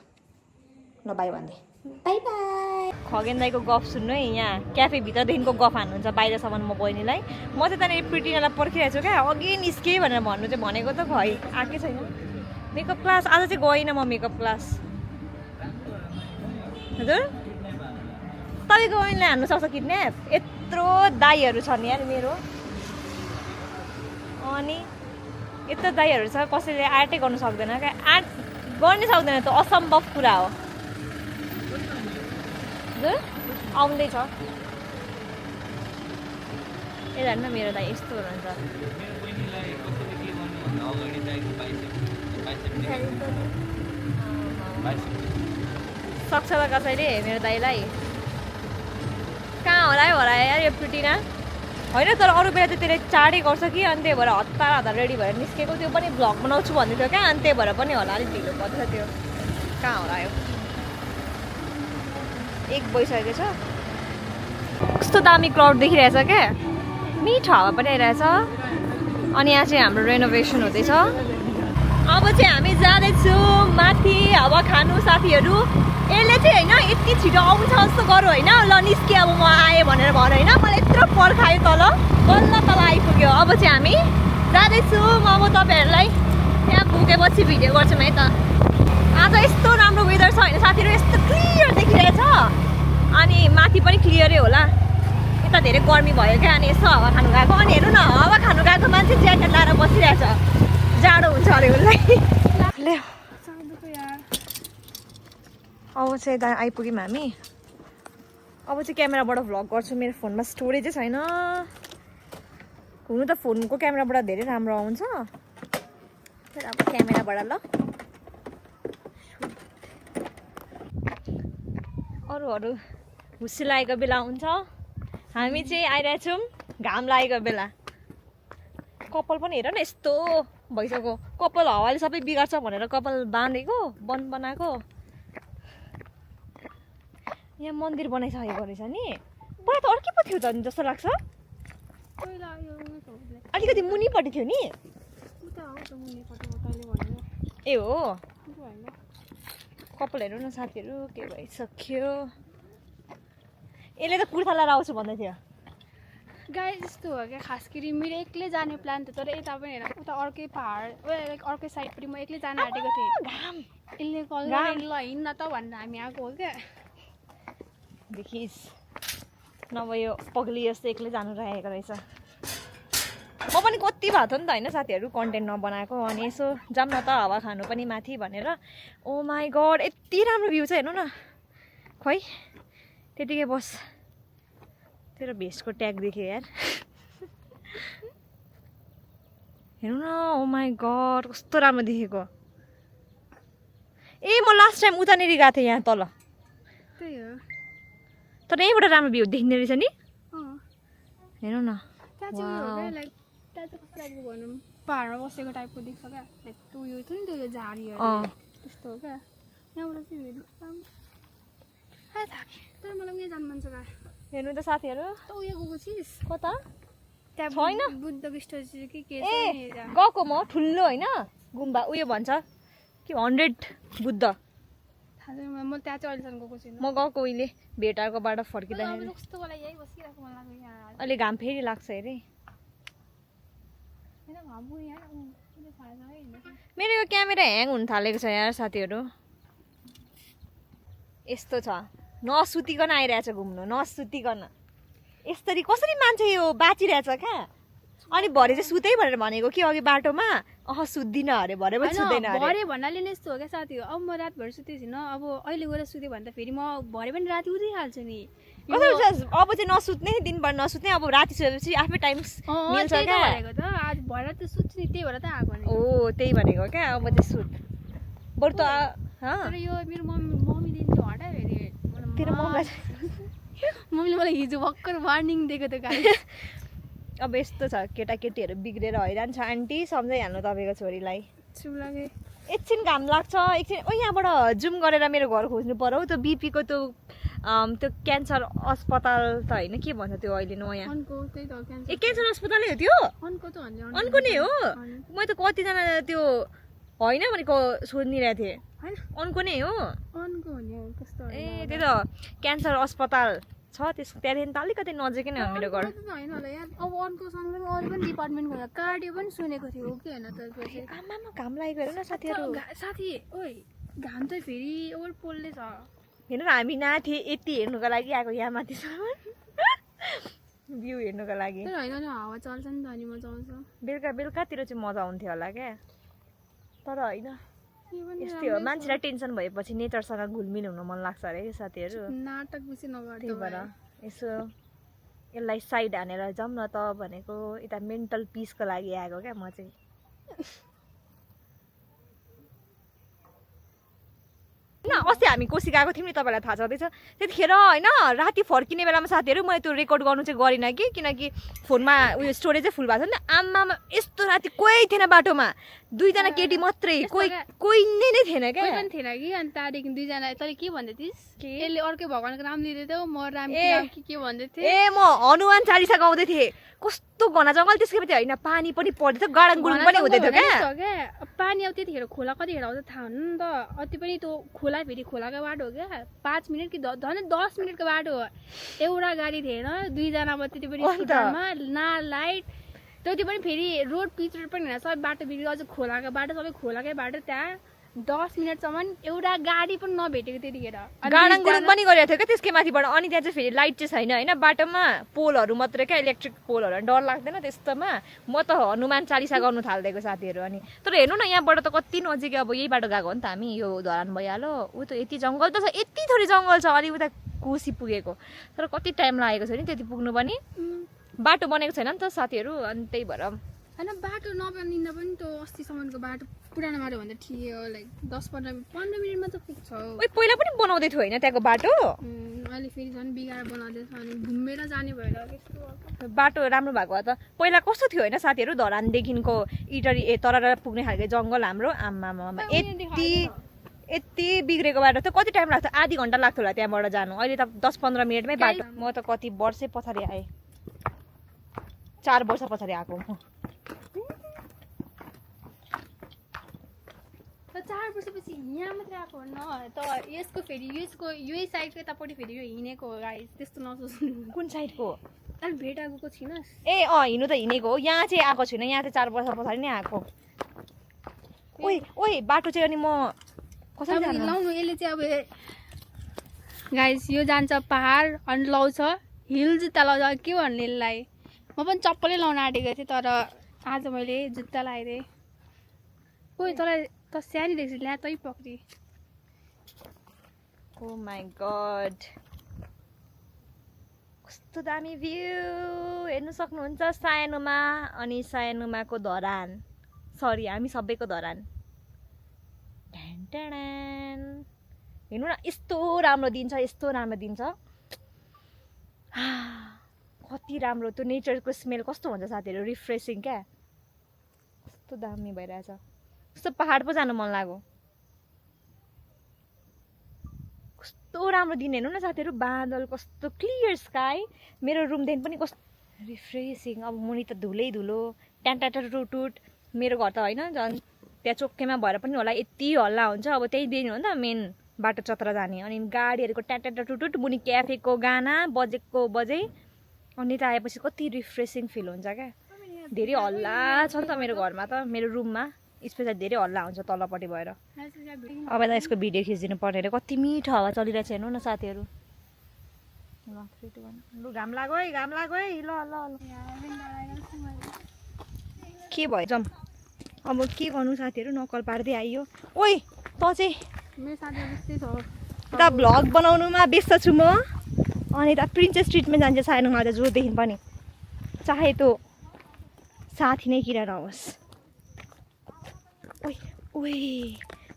ल बाई भन्दै, बाई बाई। खगेन दाईको गफ सुन्नु है, यहाँ क्याफेभित्रदेखिको गफ हान्नुहुन्छ बाहिरसम्म म बहिनीलाई। म चाहिँ त्यहाँनिर प्रिटिनालाई पर्खिरहेको छु क्या, अघि निस्केँ भनेर भन्नु चाहिँ भनेको त खै आएकै छैन। मेकअप क्लास आज चाहिँ गइनँ म मेकअप क्लास। हजुर तपाईँको बहिनीलाई हान्नु सक्छ किडन्याप? यत्रो दाईहरू छन् यार मेरो। अनि यत्रो दाईहरू छ, कसैले आर्टै गर्नु सक्दैन क्या। आर्ट गर्नै सक्दैन, त असम्भव कुरा हो। हजुर आउँदैछ यता हेर्नु मेरो दाई यस्तो हुन्छ। सक्छ त कसैले मेरो दाईलाई। कहाँ होला यार यो प्रिटिना होइन। तर अरू बेला चाहिँ त्यसले चाँडै गर्छ कि, अनि त्यही भएर हतार रेडी भएर निस्केको। त्यो पनि भ्लग बनाउँछु भन्दै थियो क्या, अनि त्यही भएर पनि होला अलिक ढिलो पर्छ त्यो। कहाँ होला यो 1 बजिसकेको छ। कस्तो दामी क्राउड देखिरहेछ क्या, मिठो हावा पनि आइरहेछ। अनि यहाँ चाहिँ हाम्रो रेनोभेसन हुँदैछ। अब चाहिँ हामी जाँदैछौँ माथि हावा खानु साथीहरू। यसले चाहिँ होइन यति छिटो आउँछ जस्तो गरौँ होइन। ल निस्के अब म आएँ भनेर भन होइन, मलाई यत्रो पर्खायो तल, बल्ल तल आइपुग्यो। अब चाहिँ हामी जाँदैछौँ। अब तपाईँहरूलाई त्यहाँ पुगेपछि भिडियो गर्छौँ है त। आज यस्तो राम्रो वेदर छ होइन साथीहरू, यस्तो क्लियर देखिरहेछ। अनि माथि पनि क्लियरै होला, यता धेरै गर्मी भयो क्या। अनि यसो हावा खानु गएको। अनि हेर्नु न हावा खानु गएको मान्छे ज्याकेट लाएर बसिरहेछ, जाडो हुन्छ अरे उसलाई। अब चाहिँ यता आइपुग्यौँ हामी। अब चाहिँ क्यामेराबाट भ्लग गर्छु, मेरो फोनमा स्टोरेजै छैन। हुनु त फोनको क्यामेराबाट धेरै राम्रो आउँछ, तर अब क्यामेराबाट ल। अरूहरू हुस्सी लागेको बेला हुन्छ, हामी चाहिँ आइरहेछौँ घाम लागेको बेला। कपाल पनि हेर न यस्तो भइसक्यो। कपाल हावाले सबै बिगार्छ भनेर कपाल बाँधेको बनाएको। यहाँ मन्दिर बनाइसकेको रहेछ नि। पहिला त अर्कै पो थियो त जस्तो लाग्छ। अलिकति मुनिपट्टि थियो नि। ए हो कपाल हेर्नु न साथीहरू के भइसक्यो। यसले त कुर्ता लाएर आउँछु भन्दै थियो। गाई यस्तो हो क्या, खास गरी मेरो एक्लै जाने प्लान थियो। तर यता पनि हेर उता अर्कै पहाड लाइक अर्कै साइडपट्टि म एक्लै जान आँटेको थिएँ। यसले कल गरेर ल हिँड्न त भनेर हामी आएको हो क्या। देखिस् नभए यो पग्ली जस्तो एक्लै जानु रहेको रहेछ। म पनि कति भएको थियो नि त होइन साथीहरू कन्टेन्ट नबनाएको। अनि यसो जाऊँ न त हावा खानु पनि माथि भनेर। ओ माई गड यति राम्रो भ्यू छ हेर्नु न। खोइ त्यतिकै बस तेरो भेस्टको ट्याग देख्यो यार। हेर्नु न ओ माई गड कस्तो राम्रो देखेको। ए म लास्ट टाइम उतानेरि गएको थिएँ यहाँ तल। त्यही हो, तर यहीँबाट राम्रो भ्यू देखिने रहेछ नि। हेर्नु न त्यहाँ चाहिँ उयो हो क्या लाइक त्यहाँ चाहिँ कस्तो टाइपको भनौँ पाहाडमा बसेको टाइपको देख्छ क्या त्यो उयो थियो नि त्यो झाडीहरू त्यस्तो हो क्या यहाँबाट चाहिँ हेर्नु तर मलाई उयो जानु मन छ क्या हेर्नु त साथीहरू त उयो गएको छिस् कता त्यहाँ छैन। बुद्धको स्ट्याचु के छ ए नि त्यहाँ गएको म ठुलो होइन गुम्बा उयो भन्छ कि 100 बुद्ध थाहा छैन म त्यहाँ चाहिँ अहिलेसम्म गएको छुइनँ म गएको उहिले भेटाएकोबाट फर्किँदाखेरि अब कस्तो मलाई यहीँ बसिरहेको मन लाग्यो यहाँ अहिले घाम फेरि लाग्छ अरे होइन घाम यहाँ थाहा छ है मेरो यो क्यामेरा ह्याङ हुन थालेको छ यार साथीहरू यस्तो छ नसुतिकन आइरहेछ घुम्नु नसुतिकन यसरी कसरी मान्छे यो बाँचिरहेछ क्या अनि भरे चाहिँ सुतै भनेर भनेको कि अघि बाटोमा सुत्दिनँ अरे भरे पनि सुत्दैन अरे भरे भन्नाले नै यस्तो हो क्या साथी अब म रातभरि सुतेको छुइनँ अब अहिले गएर सुत्यो भने त फेरि म भरे पनि राति उठिहाल्छु नि कसरी छ अब चाहिँ नसुत्ने दिनभर नसुत्ने अब राति सुतेपछि आफै टाइम मिल्छ त्यही त क्या भनेको त आज भएर त सुत्छु नि त्यही भएर त आएको नि ओ त्यही भनेको क्या अब चाहिँ सुत बरु त तर यो मेरो मम्मीले चाहिँ हटायो फेरि तेरो मम्मी मम्मीले मलाई हिजो भर्खर वार्निङ दिएको थियो गाडी अब यस्तो छ केटाकेटीहरू बिग्रेर हैरान छ आन्टी सम्झाइहाल्नु तपाईँको छोरीलाई चुप लागे एकछिन घाम लाग्छ एकछिन यहाँबाट जुम गरेर मेरो घर खोज्नु पर्यो त्यो बिपीको त्यो क्यान्सर अस्पताल त होइन के भन्छ त्यो अहिले नयाँ अनको त्यही त क्यान्सर ए क्यान्सर अस्पतालै हो त्यो अनको त भन्ने अनको नै हो म त कतिजना त्यो होइन भनेको सोध्निरहेको थिएँ होइन अनको नै हो अनको भन्ने कस्तो ए त्यही त क्यान्सर अस्पताल छ त्यस त्यहाँदेखि त अलिकति नजिकै नै हो मेरो घर होइन होला यार अब अनको सँगसँगै अरू पनि डिपार्टमेन्टको होला कार्डियो पनि सुनेको थियो कि होइन त आमामा घाम लागेको हेर न साथीहरू साथी ओइ घाम चाहिँ फेरि ओर पोल्ने छ हेर्नु न हामी नाथे यति हेर्नुको लागि आएको यहाँ माथिसम्म भ्यू हेर्नुको लागि तर होइन नि हावा चल्छ नि त अनि मजा आउँछ बेलुका बेलुकातिर चाहिँ मजा आउँथ्यो होला क्या तर होइन यो पनि यस्तै हो मान्छेलाई टेन्सन भएपछि नेचरसँग घुलमिल हुन मन लाग्छ अरे साथीहरू नाटक बेसी नगर्नु त्यही भएर यसो यसलाई साइड हानेर जाउँ न त भनेको यता मेन्टल पिसको लागि आएको क्या म चाहिँ होइन अस्ति हामी कोसी गएको थियौँ नि तपाईँलाई थाहा छँदैछ त्यतिखेर होइन राति फर्किने बेलामा साथीहरू मैले त्यो रेकर्ड गर्नु चाहिँ गरिनँ कि किनकि फोनमा उयो स्टोरेजै फुल भएको छ नि त आमामा यस्तो राति कोही थिएन बाटोमा दुईजना केटी मात्रै कोही नै थिएन क्या कोही पनि थिएन कि अनि त्यहाँदेखि दुईजना तैँले के भन्दै थिइस् यसले अर्कै भगवान्को नाम लिँदै थियौ म राम के भन्दै थिएँ ए म हनुमान चालिसा गाउँदै थिएँ कस्तो घना जङ्गल त्यसको पछि होइन पानी पनि पर्दै थियो गाडाङ गुडुङ पनि हुँदै थियो क्या पानी अब त्यतिखेर खोला कतिखेर आउँछ थाहा हुनु नि त अति पनि त्यो खोला फेरि खोलाको बाटो हो क्या 5 मिनट कि झन् 10 मिनटको बाटो हो एउटा गाडी थिएन दुईजना अब त्यति पनि स्कुटरमा ना लाइट त्यति पनि फेरि रोड पिच रोड पनि होइन सबै बाटो बिग्रियो अझ खोलाको बाटो सबै खोलाकै बाटो त्यहाँ 10 मिनटसम्म एउटा गाडी पनि नभेटेको त्यतिखेर गाडाङ गुडुङ पनि गरेको थियो क्या त्यसकै माथिबाट अनि त्यहाँ चाहिँ फेरि लाइट चाहिँ छैन होइन बाटोमा पोलहरू मात्रै क्या इलेक्ट्रिक पोलहरू डर लाग्दैन त्यस्तोमा म त हनुमान चालिसा गर्नु थालिदिएको साथीहरू अनि तर हेर्नु न यहाँबाट त कति नजिकै अब यही बाटो गएको हो नि त हामी यो धरान भइहाल्यो ऊ त यति जङ्गल त छ यति थोरै जङ्गल छ अनि उता कोसी पुगेको तर कति टाइम लागेको छ नि त्यति पुग्नु पनि बाटो बनेको छैन नि त साथीहरू अनि त्यही भएर होइन बाटो नबनिँदा पनि त्यो अस्तिसम्मको बाटो पुरानो बाटो भन्दा ठिक हो लाइक 10-15 मिनटमा त पुग्छ ओइ पहिला पनि बनाउँदै थियो होइन त्यहाँको बाटो अहिले फेरि झन् बिगाएर बनाउँदैछ अनि घुमेर जाने भएर त्यस्तो बाटो राम्रो भएको भए त पहिला कस्तो थियो होइन साथीहरू धरानदेखिको इटरी तरर पुग्ने खालको जङ्गल हाम्रो आमामा यति बिग्रेको बाटो त कति टाइम लाग्थ्यो आधी घन्टा लाग्थ्यो होला त्यहाँबाट जानु अहिले त 10-15 मिनटमै बाटो म त कति वर्षै पछाडि आएँ 4 वर्ष पछाडि आएको म 4 वर्षपछि यहाँ मात्रै आएको न त यसको फेरि यही साइडको यतापट्टि फेरि यो हिँडेको हो गाइस त्यस्तो नसोच्नु कुन साइडको अनि भेट आएको छिनस् ए हिँड्नु त हिँडेको हो यहाँ चाहिँ आएको छुइनँ यहाँ चाहिँ 4 वर्ष पछाडि नै आएको ओइ बाटो चाहिँ अनि म कसरी जानु लाउनु यसले चाहिँ अब गाइस यो जान्छ पहाड अनि लाउँछ हिल जुत्ता लाउँछ के भन्ने यसलाई म पनि चप्पलै लाउन आँटेको थिएँ तर आज मैले जुत्ता लगाइदिएँ ओइ तँलाई त सानो देख्छु ल्या तै पक्री ओ माई गड कस्तो दामी भ्यू हेर्नु सक्नुहुन्छ सानोमा अनि सानोमाको धरान सरी हामी सबैको धरान हेर्नु न यस्तो राम्रो दिन्छ कति राम्रो त्यो नेचरको स्मेल कस्तो हुन्छ साथीहरू रिफ्रेसिङ क्या कस्तो दामी भइरहेछ कस्तो पहाड पो जानु मन लाग्यो कस्तो राम्रो दिन हेर्नु न साथीहरू बादल कस्तो क्लियर स्काई मेरो रुमदेखि पनि कस्तो रिफ्रेसिङ अब मुनि त धुलै धुलो ट्यान्टाटुटुट मेरो घर त होइन झन् त्यहाँ चोक्केमा भएर पनि होला यति हल्ला हुन्छ अब त्यही दिन हो नि त मेन बाटो चतरा जाने अनि गाडीहरूको ट्यान्टाटुटुट मुनि क्याफेको गाना बजेको बजै अनि त आएपछि कति रिफ्रेसिङ फिल हुन्छ क्या धेरै हल्ला छ नि त मेरो घरमा त मेरो रुममा स्पेसली धेरै हल्ला हुन्छ तलपट्टि भएर अब त यसको भिडियो खिचिदिनु पर्ने अरे कति मिठो हावा चलिरहेछ हेर्नु न साथीहरू ल 3 2 1 लु घाम लाग्यो है ल ल के भयो जम अब के गर्नु साथीहरू नक्कल पार्दै आइयो ओइ त चाहिँ मेरो साथीहरू त्यस्तै छ उता भ्लग बनाउनुमा व्यस्त छु म अनि त प्रिन्सेस स्ट्रिटमा जान्छ सानोमा त जोदेखि पनि चाहे त्यो साथी नै किन नहोस् ओइ ओइ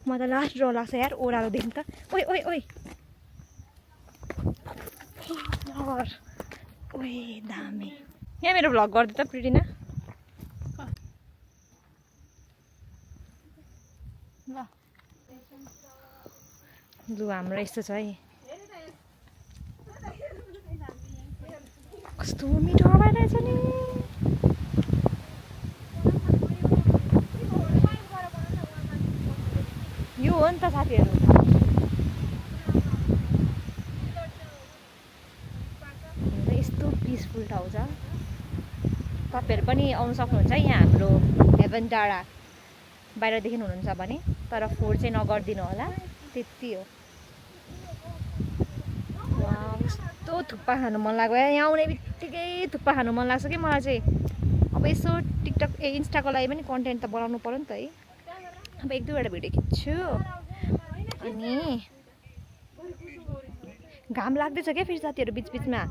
म त लास्ट डर लाग्छ यार ओह्रालोदेखि त ओइ ओइ ओइ ओइ दामी यहाँ मेरो भ्लग गरिदियो त प्रिटिना ल लु हाम्रो यस्तो छ है कस्तो मिठो हावा रहेछ नि यो हो नि त साथीहरू यस्तो पिसफुल ठाउँ छ तपाईँहरू पनि आउनु सक्नुहुन्छ यहाँ हाम्रो हेभन डाँडा बाहिरदेखि हुनुहुन्छ भने तर फोहोर चाहिँ नगरिदिनु होला त्यति हो कस्तो थुक्पा खानु मन लाग्यो यहाँ आउने बित्तिकै थुक्पा खानु मन लाग्छ कि मलाई चाहिँ अब यसो टिकटक इन्स्टाको लागि पनि कन्टेन्ट त बनाउनु पर्यो नि त है अब 1-2 वटा भिडियो खिच्छु अनि घाम लाग्दैछ क्या फेरि साथीहरू बिचबिचमा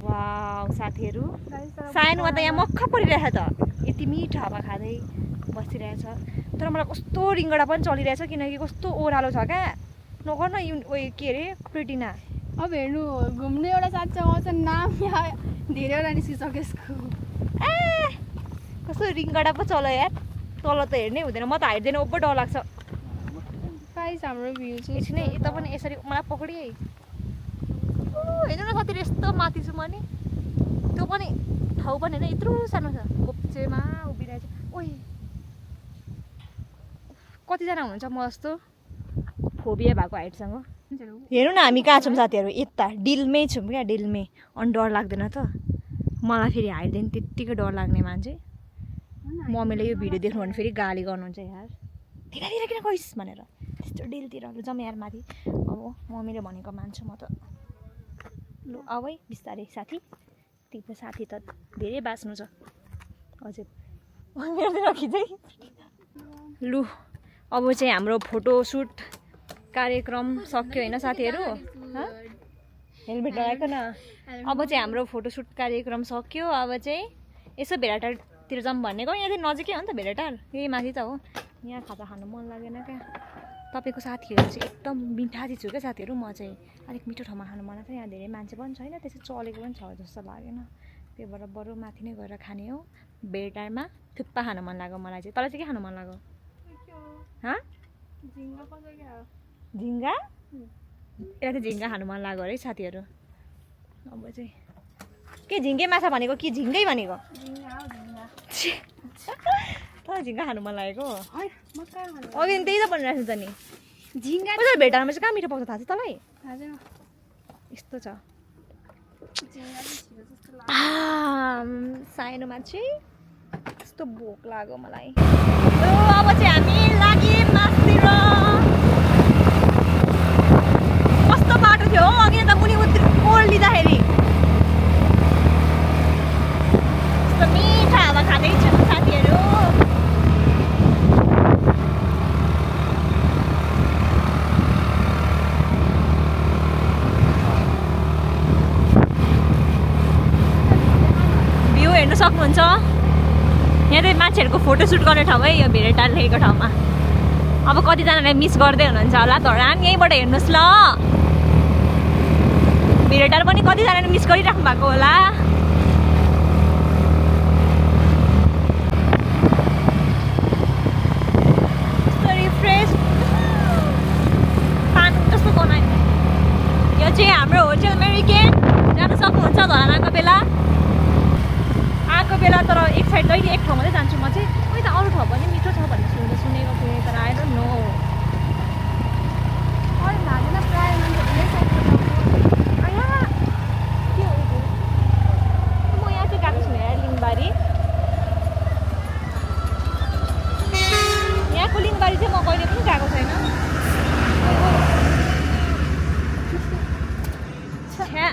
वाउ साथीहरू सानोमा त यहाँ मक्ख परिरहेछ त यति मिठो हावा खाँदै बसिरहेछ तर मलाई कस्तो रिङ्गडा पनि चलिरहेछ किनकि कस्तो ओह्रालो छ क्या नगर न उयो के अरे प्रिटिना अब हेर्नु घुम्ने एउटा साथी आउँछ नाम यहाँ धेरैवटा निस्किसक्यो यसको ए कस्तो रिङ्गडा पो चल्यो यार तल त हेर्नै हुँदैन म त हाइट्दैन ओभर डर लाग्छ गाइस हाम्रो भ्यू चाहिँ एकछिन है यता पनि यसरी मलाई पक्रिए हेर्नु न साथीहरू यस्तो माथि छु म नि त्यो पनि ठाउँ पनि होइन यत्रो सानो छ घोप्चेमा उभिरहेछ ओइ कतिजना हुनुहुन्छ म जस्तो फोबिया भएको हाइटसँग हेर्नु न हामी कहाँ छौँ साथीहरू यता डिलमै छौँ क्या डिलमै अनि डर लाग्दैन त मलाई फेरि हाइटदेखि त्यत्तिकै डर लाग्ने मान्छे मम्मीले यो भिडियो देख्नु भने फेरि गाली गर्नुहुन्छ यार धीरे किन गइस् भनेर त्यस्तो डिलतिर जाउँ यार माथि अब मम्मीले भनेको मान्छु म त लु अब है बिस्तारै साथी तिम्रो साथी त धेरै बाँच्नु छ हजुर खिचै लु अब चाहिँ हाम्रो फोटोसुट कार्यक्रम सक्यो होइन साथीहरू हेलमेट लगाएको न अब चाहिँ हाम्रो फोटोसुट कार्यक्रम सक्यो अब चाहिँ यसो भेडाटारतिर जाऊँ भनेको यहाँदेखि नजिकै हो नि त भेडाटार यही माथि त हो यहाँ खाजा खानु मन लागेन क्या तपाईँको साथीहरू चाहिँ एकदम मिठाजी छु क्या साथीहरू म चाहिँ अलिक मिठो ठाउँमा खानु मन लाग्छ यहाँ धेरै मान्छे पनि छैन त्यसै चलेको पनि छ जस्तो लागेन त्यही भएर बरु माथि नै गएर खाने हो भेडाटारमा थुक्पा खानु मन लाग्यो मलाई चाहिँ तँलाई चाहिँ के खानु मन लाग्यो झिङ्गा यसलाई चाहिँ झिङ्गा खानु मन लाग्यो अरे साथीहरू अब चाहिँ के झिङ्गे माछा भनेको कि झिङ्गै भनेको तँलाई झिङ्गा खानु मन लागेको अघि त्यही त भनिरहेको छ नि झिङ्गा भेटारमा चाहिँ कहाँ मिठो पाउँछ थाहा छ तँलाई यस्तो छ सानोमा चाहिँ यस्तो भोक लाग्यो मलाई अब चाहिँ हामी लाग्यौँ मासतिर कस्तो बाटो थियो हो अघि त मुनि ओर्लिँदाखेरि यस्तो मिठो हावा खाँदैछु साथीहरू भ्यू हेर्न सक्नुहुन्छ यहाँ चाहिँ मान्छेहरूको फोटोसुट गर्ने ठाउँ है यो भेडाटार लेखेको ठाउँमा अब कतिजनाले मिस गर्दै हुनुहुन्छ होला तर यहीँबाट हेर्नुहोस् ल भिडियोटार पनि कतिजनाले मिस गरिराख्नु भएको होला रिफ्रेस पानी जस्तो बनायो यो चाहिँ हाम्रो होटल अमेरिकन जान सक्नुहुन्छ धरानाको बेला आएको बेला तर एक साइड जहिले एक ठाउँमा जान्छु म चाहिँ खोइ त अरू ठाउँ पनि मिठो छ भन्ने सुनेको थिएँ तर आई डोन्ट नो अरू लाग्दैन प्रायः मान्छेहरूले म यहाँ चाहिँ गएको छु यहाँ लिङबारी यहाँको लिङबारी चाहिँ म कहिले पनि गएको छैन छ्या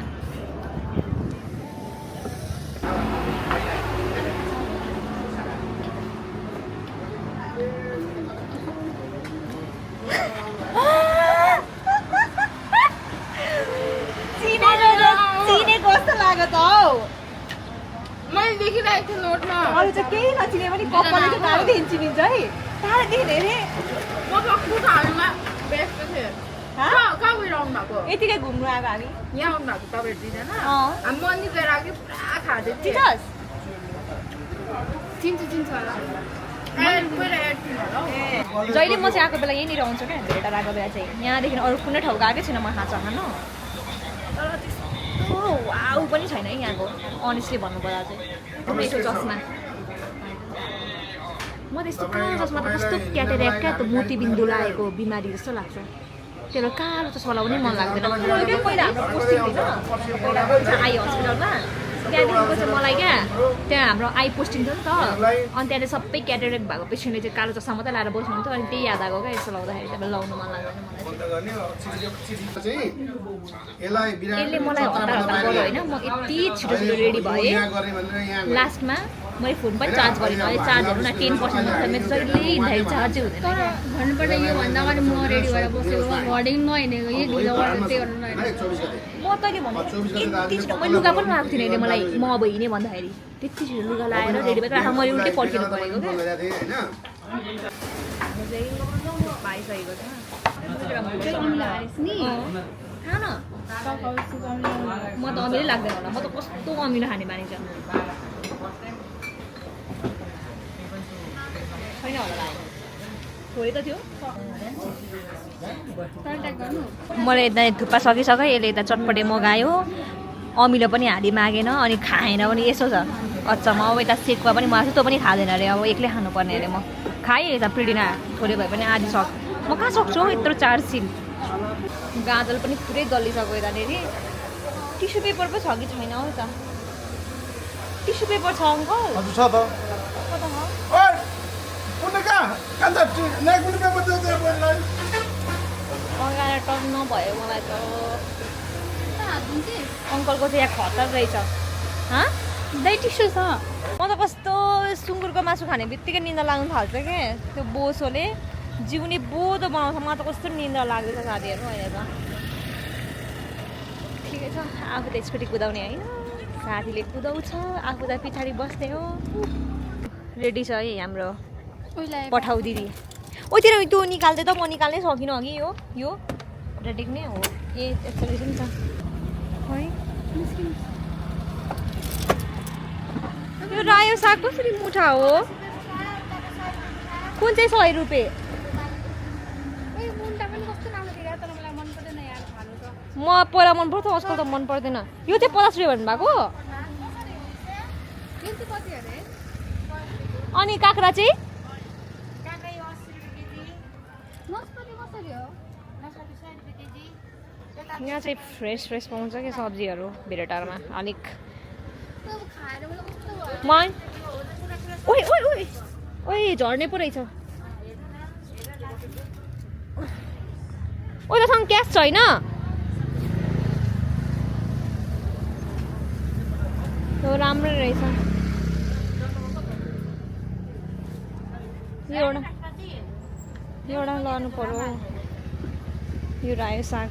चिनेको जस्तो लाग्यो त हौ मैले देखिरहेको थिएँ नोटमा अरू चाहिँ केही नचिने पनि कपालले चाहिँ टाढोदेखि चिनिन्छ है टाढोदेखि हेरेँ म सक्छु हालमा व्यस्त थिएँ कहाँ गएर आउनु भएको यतिकै घुम्नु आएको हामी यहाँ आउनु भएको तपाईँहरू दुईजना अँ। हामी मन्दिर गएर आएको पुरा खाँदै थिएँ चिन्छस् चिन्छ होला पहिला एड थिएँ होला हौ जहिले म चाहिँ आएको बेला यहीँनिर आउँछु क्या भेटेर आएको बेला चाहिँ यहाँदेखि अरू कुनै ठाउँ गएकै छैन म खाजा खान तर त्यस्तो वाउ पनि छैन है यहाँको अनेस्टली भन्नुपर्दा चाहिँ एकदमै यसो चस्मा म त यस्तो कालो चस्मा त कस्तो क्याटेरेक्ट क्या त मोतीबिन्दु लागेको बिमारी जस्तो लाग्छ त्यही भएर कालो चस्मा लगाउनै मन लाग्दैन पहिला हाम्रो पोस्टिङ थिएन पहिला आई हस्पिटलमा त्यहाँदेखिको चाहिँ मलाई क्या त्यहाँ हाम्रो आई पोस्टिङ थियो नि त अनि त्यहाँले सबै क्याटेरेक्ट भएको पेसेन्टले चाहिँ कालो चस्मा मात्रै लाएर बस्नुहुन्थ्यो अनि त्यही याद आएको क्या यस्तो लाउँदाखेरि चाहिँ लाउनु मन लाग्दैन मलाई यसले मलाई हतार हतार गर्यो होइन म यति छिटो छिटो रेडी भएँ लास्टमा मैले फोन पनि चार्ज गरिनँ अहिले चार्जहरू न 10% मात्र मेरो जहिले हिँड्दाखेरि चार्जै हुँदैन तर भन्नुपर्दा योभन्दा अगाडि म रेडी भएर बसेको घडिङ नहिँडेको यही ढिलो गरेर त्यही गर्नु नहिँडेको म तैँले भन्नु यति छिटो मैले लुगा पनि लगाएको थिइनँ अहिले मलाई म अब हिँडेँ भन्दाखेरि त्यति छिटो लुगा लगाएर रेडी भएर आफू मैले उल्टै पर्खिनु परेको क्या पाइसकेको छ नि खा न म त अमिलै लाग्दैन होला म त कस्तो अमिलो खाने बानी छ छैन होला लाग्यो थोरै त थियो मलाई यता थुक्पा सकिसक्यो यसले यता चटपटे मगायो अमिलो पनि हाली मागेन अनि खाएन पनि यसो छ अच्छा म अब यता सेकुवा पनि मगाएको छु त्यो पनि खाँदैन अरे अब एक्लै खानुपर्ने अरे म खाएँ यता प्रिडिना थोरै भए पनि आधी सक् म कहाँ सक्छु हौ यत्रो चार्जिङ गाजल पनि पुरै गलिसक्यो यतानिर टिस्यु पेपर पो छ कि छैन हौ त टिस्यु पेपर छ अङ्कल हजुर छ त कता छ ओइ कुन कहाँ कान्छ नै कुन पेपर दे दे बोल्लाई अगाएर टर्न नभयो मलाई त अङ्कलको चाहिँ यहाँ खतर रहेछ हाँ दाइ टिस्यु छ म त कस्तो सुँगुरको मासु खाने बित्तिकै निन्दा लाग्नु थाल्छ के त्यो बोसोले जिउनी बोधो बनाउँछ मलाई त कस्तो निन्द्रा लाग्दैछ साथीहरू अहिले त ठिकै छ आफू त स्कुटी कुदाउने होइन साथीले कुदाउँछ आफू त पछाडि बस्ने हो रेडी छ है हाम्रो पठाउ दिदी ओ तेरो त्यो निकाल्दै त म निकाल्नै सकिनँ अघि यो रेडी नै हो ए यस्तो रहेछ नि त है यो रायो साग कसरी मुठा हो कुन चाहिँ 100 रुपियाँ म पहिला मन पर्थ्यो आजकल त मन पर्दैन यो चाहिँ 50 रुपियाँ भन्नुभएको अनि काँक्रा चाहिँ यहाँ चाहिँ फ्रेस पाउँछ क्या सब्जीहरू भेरेटारमा अलिक ओइ ओइ ओइ ओइ झर्ने पो रहेछ ओइ तसँग क्यास छैन त्यो राम्रै रहेछ यो एउटा लानु पर्यो यो रायो साग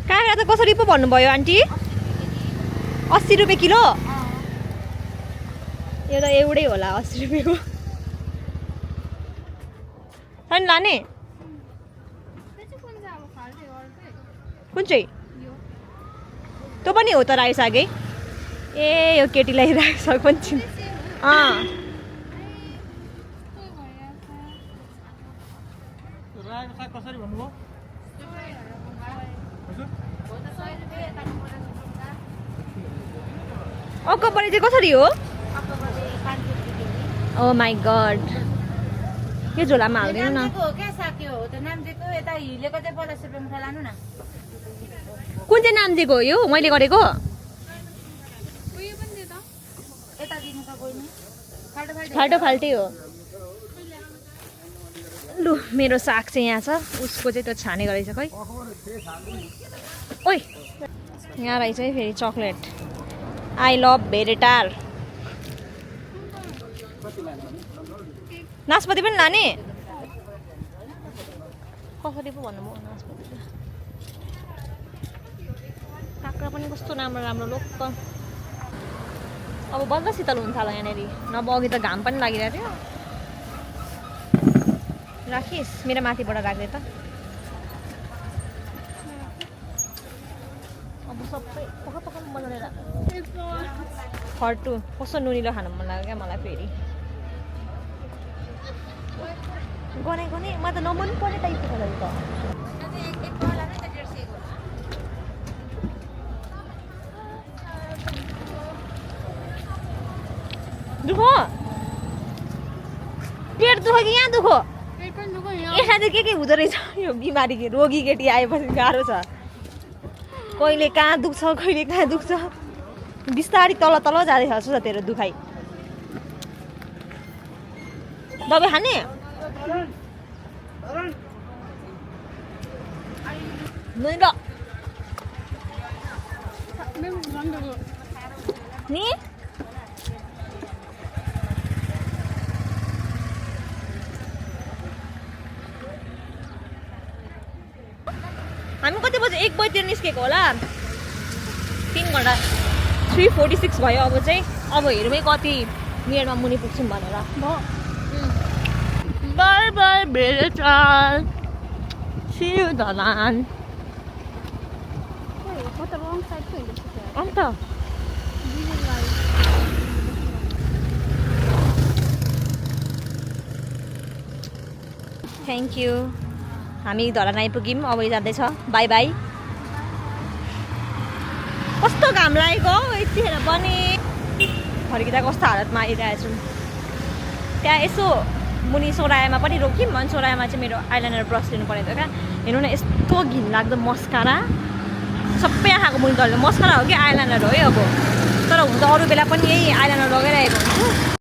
काँक्रा त कसरी पो भन्नुभयो आन्टी 80 रुपियाँ किलो यो त एउटै होला 80 रुपियाँको अनि लाने त्यो चाहिँ कुन चाहिँ अब फाल्टै अर्कै कुन चाहिँ यो तँ पनि हो त राखिसके ए यो केटीलाई राखिसक पनि छु अँ रायोको साग कसरी भन्नुभयो अक्कबरी चाहिँ कसरी हो ओ माई गड यो झोलामा हालिदिनु न क्या साक्यो हो त नाम्चेको यता हिलेको चाहिँ 50 रुपियाँ मुठा लानु न कुन चाहिँ नाम दिएको हो यो मैले गरेको उयो पनि दियो त यता दिनु त कोही नि फाल्टो फाल्टो फाल्टो फाल्टै हो लु मेरो साग चाहिँ यहाँ छ उसको चाहिँ त्यो छाने गरेछ खै ओइ यहाँ रहेछ है फेरि चक्लेट आई लभ भेरेटार नास्पति पनि लाने कसरी पो भन्नुभयो नास्पति काँक्रा पनि कस्तो राम्रो राम्रो लोक अब बल्ल शीतल हुन्छ होला यहाँनिर नभए अघि त घाम पनि लागिरहेको थियो राखिस् मेरो माथिबाट राख्दै त अब सबै पख पख बनाएर फर्टु कस्तो नुनिलो खानु मन लाग्यो क्या मलाई फेरि गने गने म त नमन पर्ने टाइपको छ त दुखो पेट दुखो कि यहाँ दुखो पेट पनि दुख्यो यहाँ यहाँ चाहिँ के हुँदो रहेछ यो बिमारी रोगी केटी आएपछि गाह्रो छ कहिले कहाँ दुख्छ कहिले कहाँ दुख्छ बिस्तारी तल तल जाँदैछ जस्तो छ तेरो दुखाइ दबाई खाने नि ल मेरो झन् दुख्यो नि हामी कति बजी 1 बजीतिर निस्केको होला 3 घन्टा 3:46 भयो अब चाहिँ अब हेरौँ है कति मिनटमा मुनि पुग्छौँ भनेर बाई बाई भेरेटार सी यु धलान म त रङ साइडको हिँडेको थिएँ अन्त थ्याङ्क यू हामी धरान आइपुग्यौँ अब जाँदैछ बाई बाई कस्तो घाम लागेको हौ यतिखेर पनि फर्किँदा कस्तो हालतमा आइरहेको छु त्यहाँ यसो मुनि सोरायामा पनि रोक्यौँ अनि सोरायामा चाहिँ मेरो आइलाइनर ब्रस लिनु परेको थियो क्या हेर्नु न यस्तो घिनलाग्दो मस्कारा सबै आँखाको मुनि दल्यो मस्कारा हो कि आइलाइनर हो है अब तर हुन त अरू बेला पनि यही आइलाइनर लगाइरहेको हुन्छु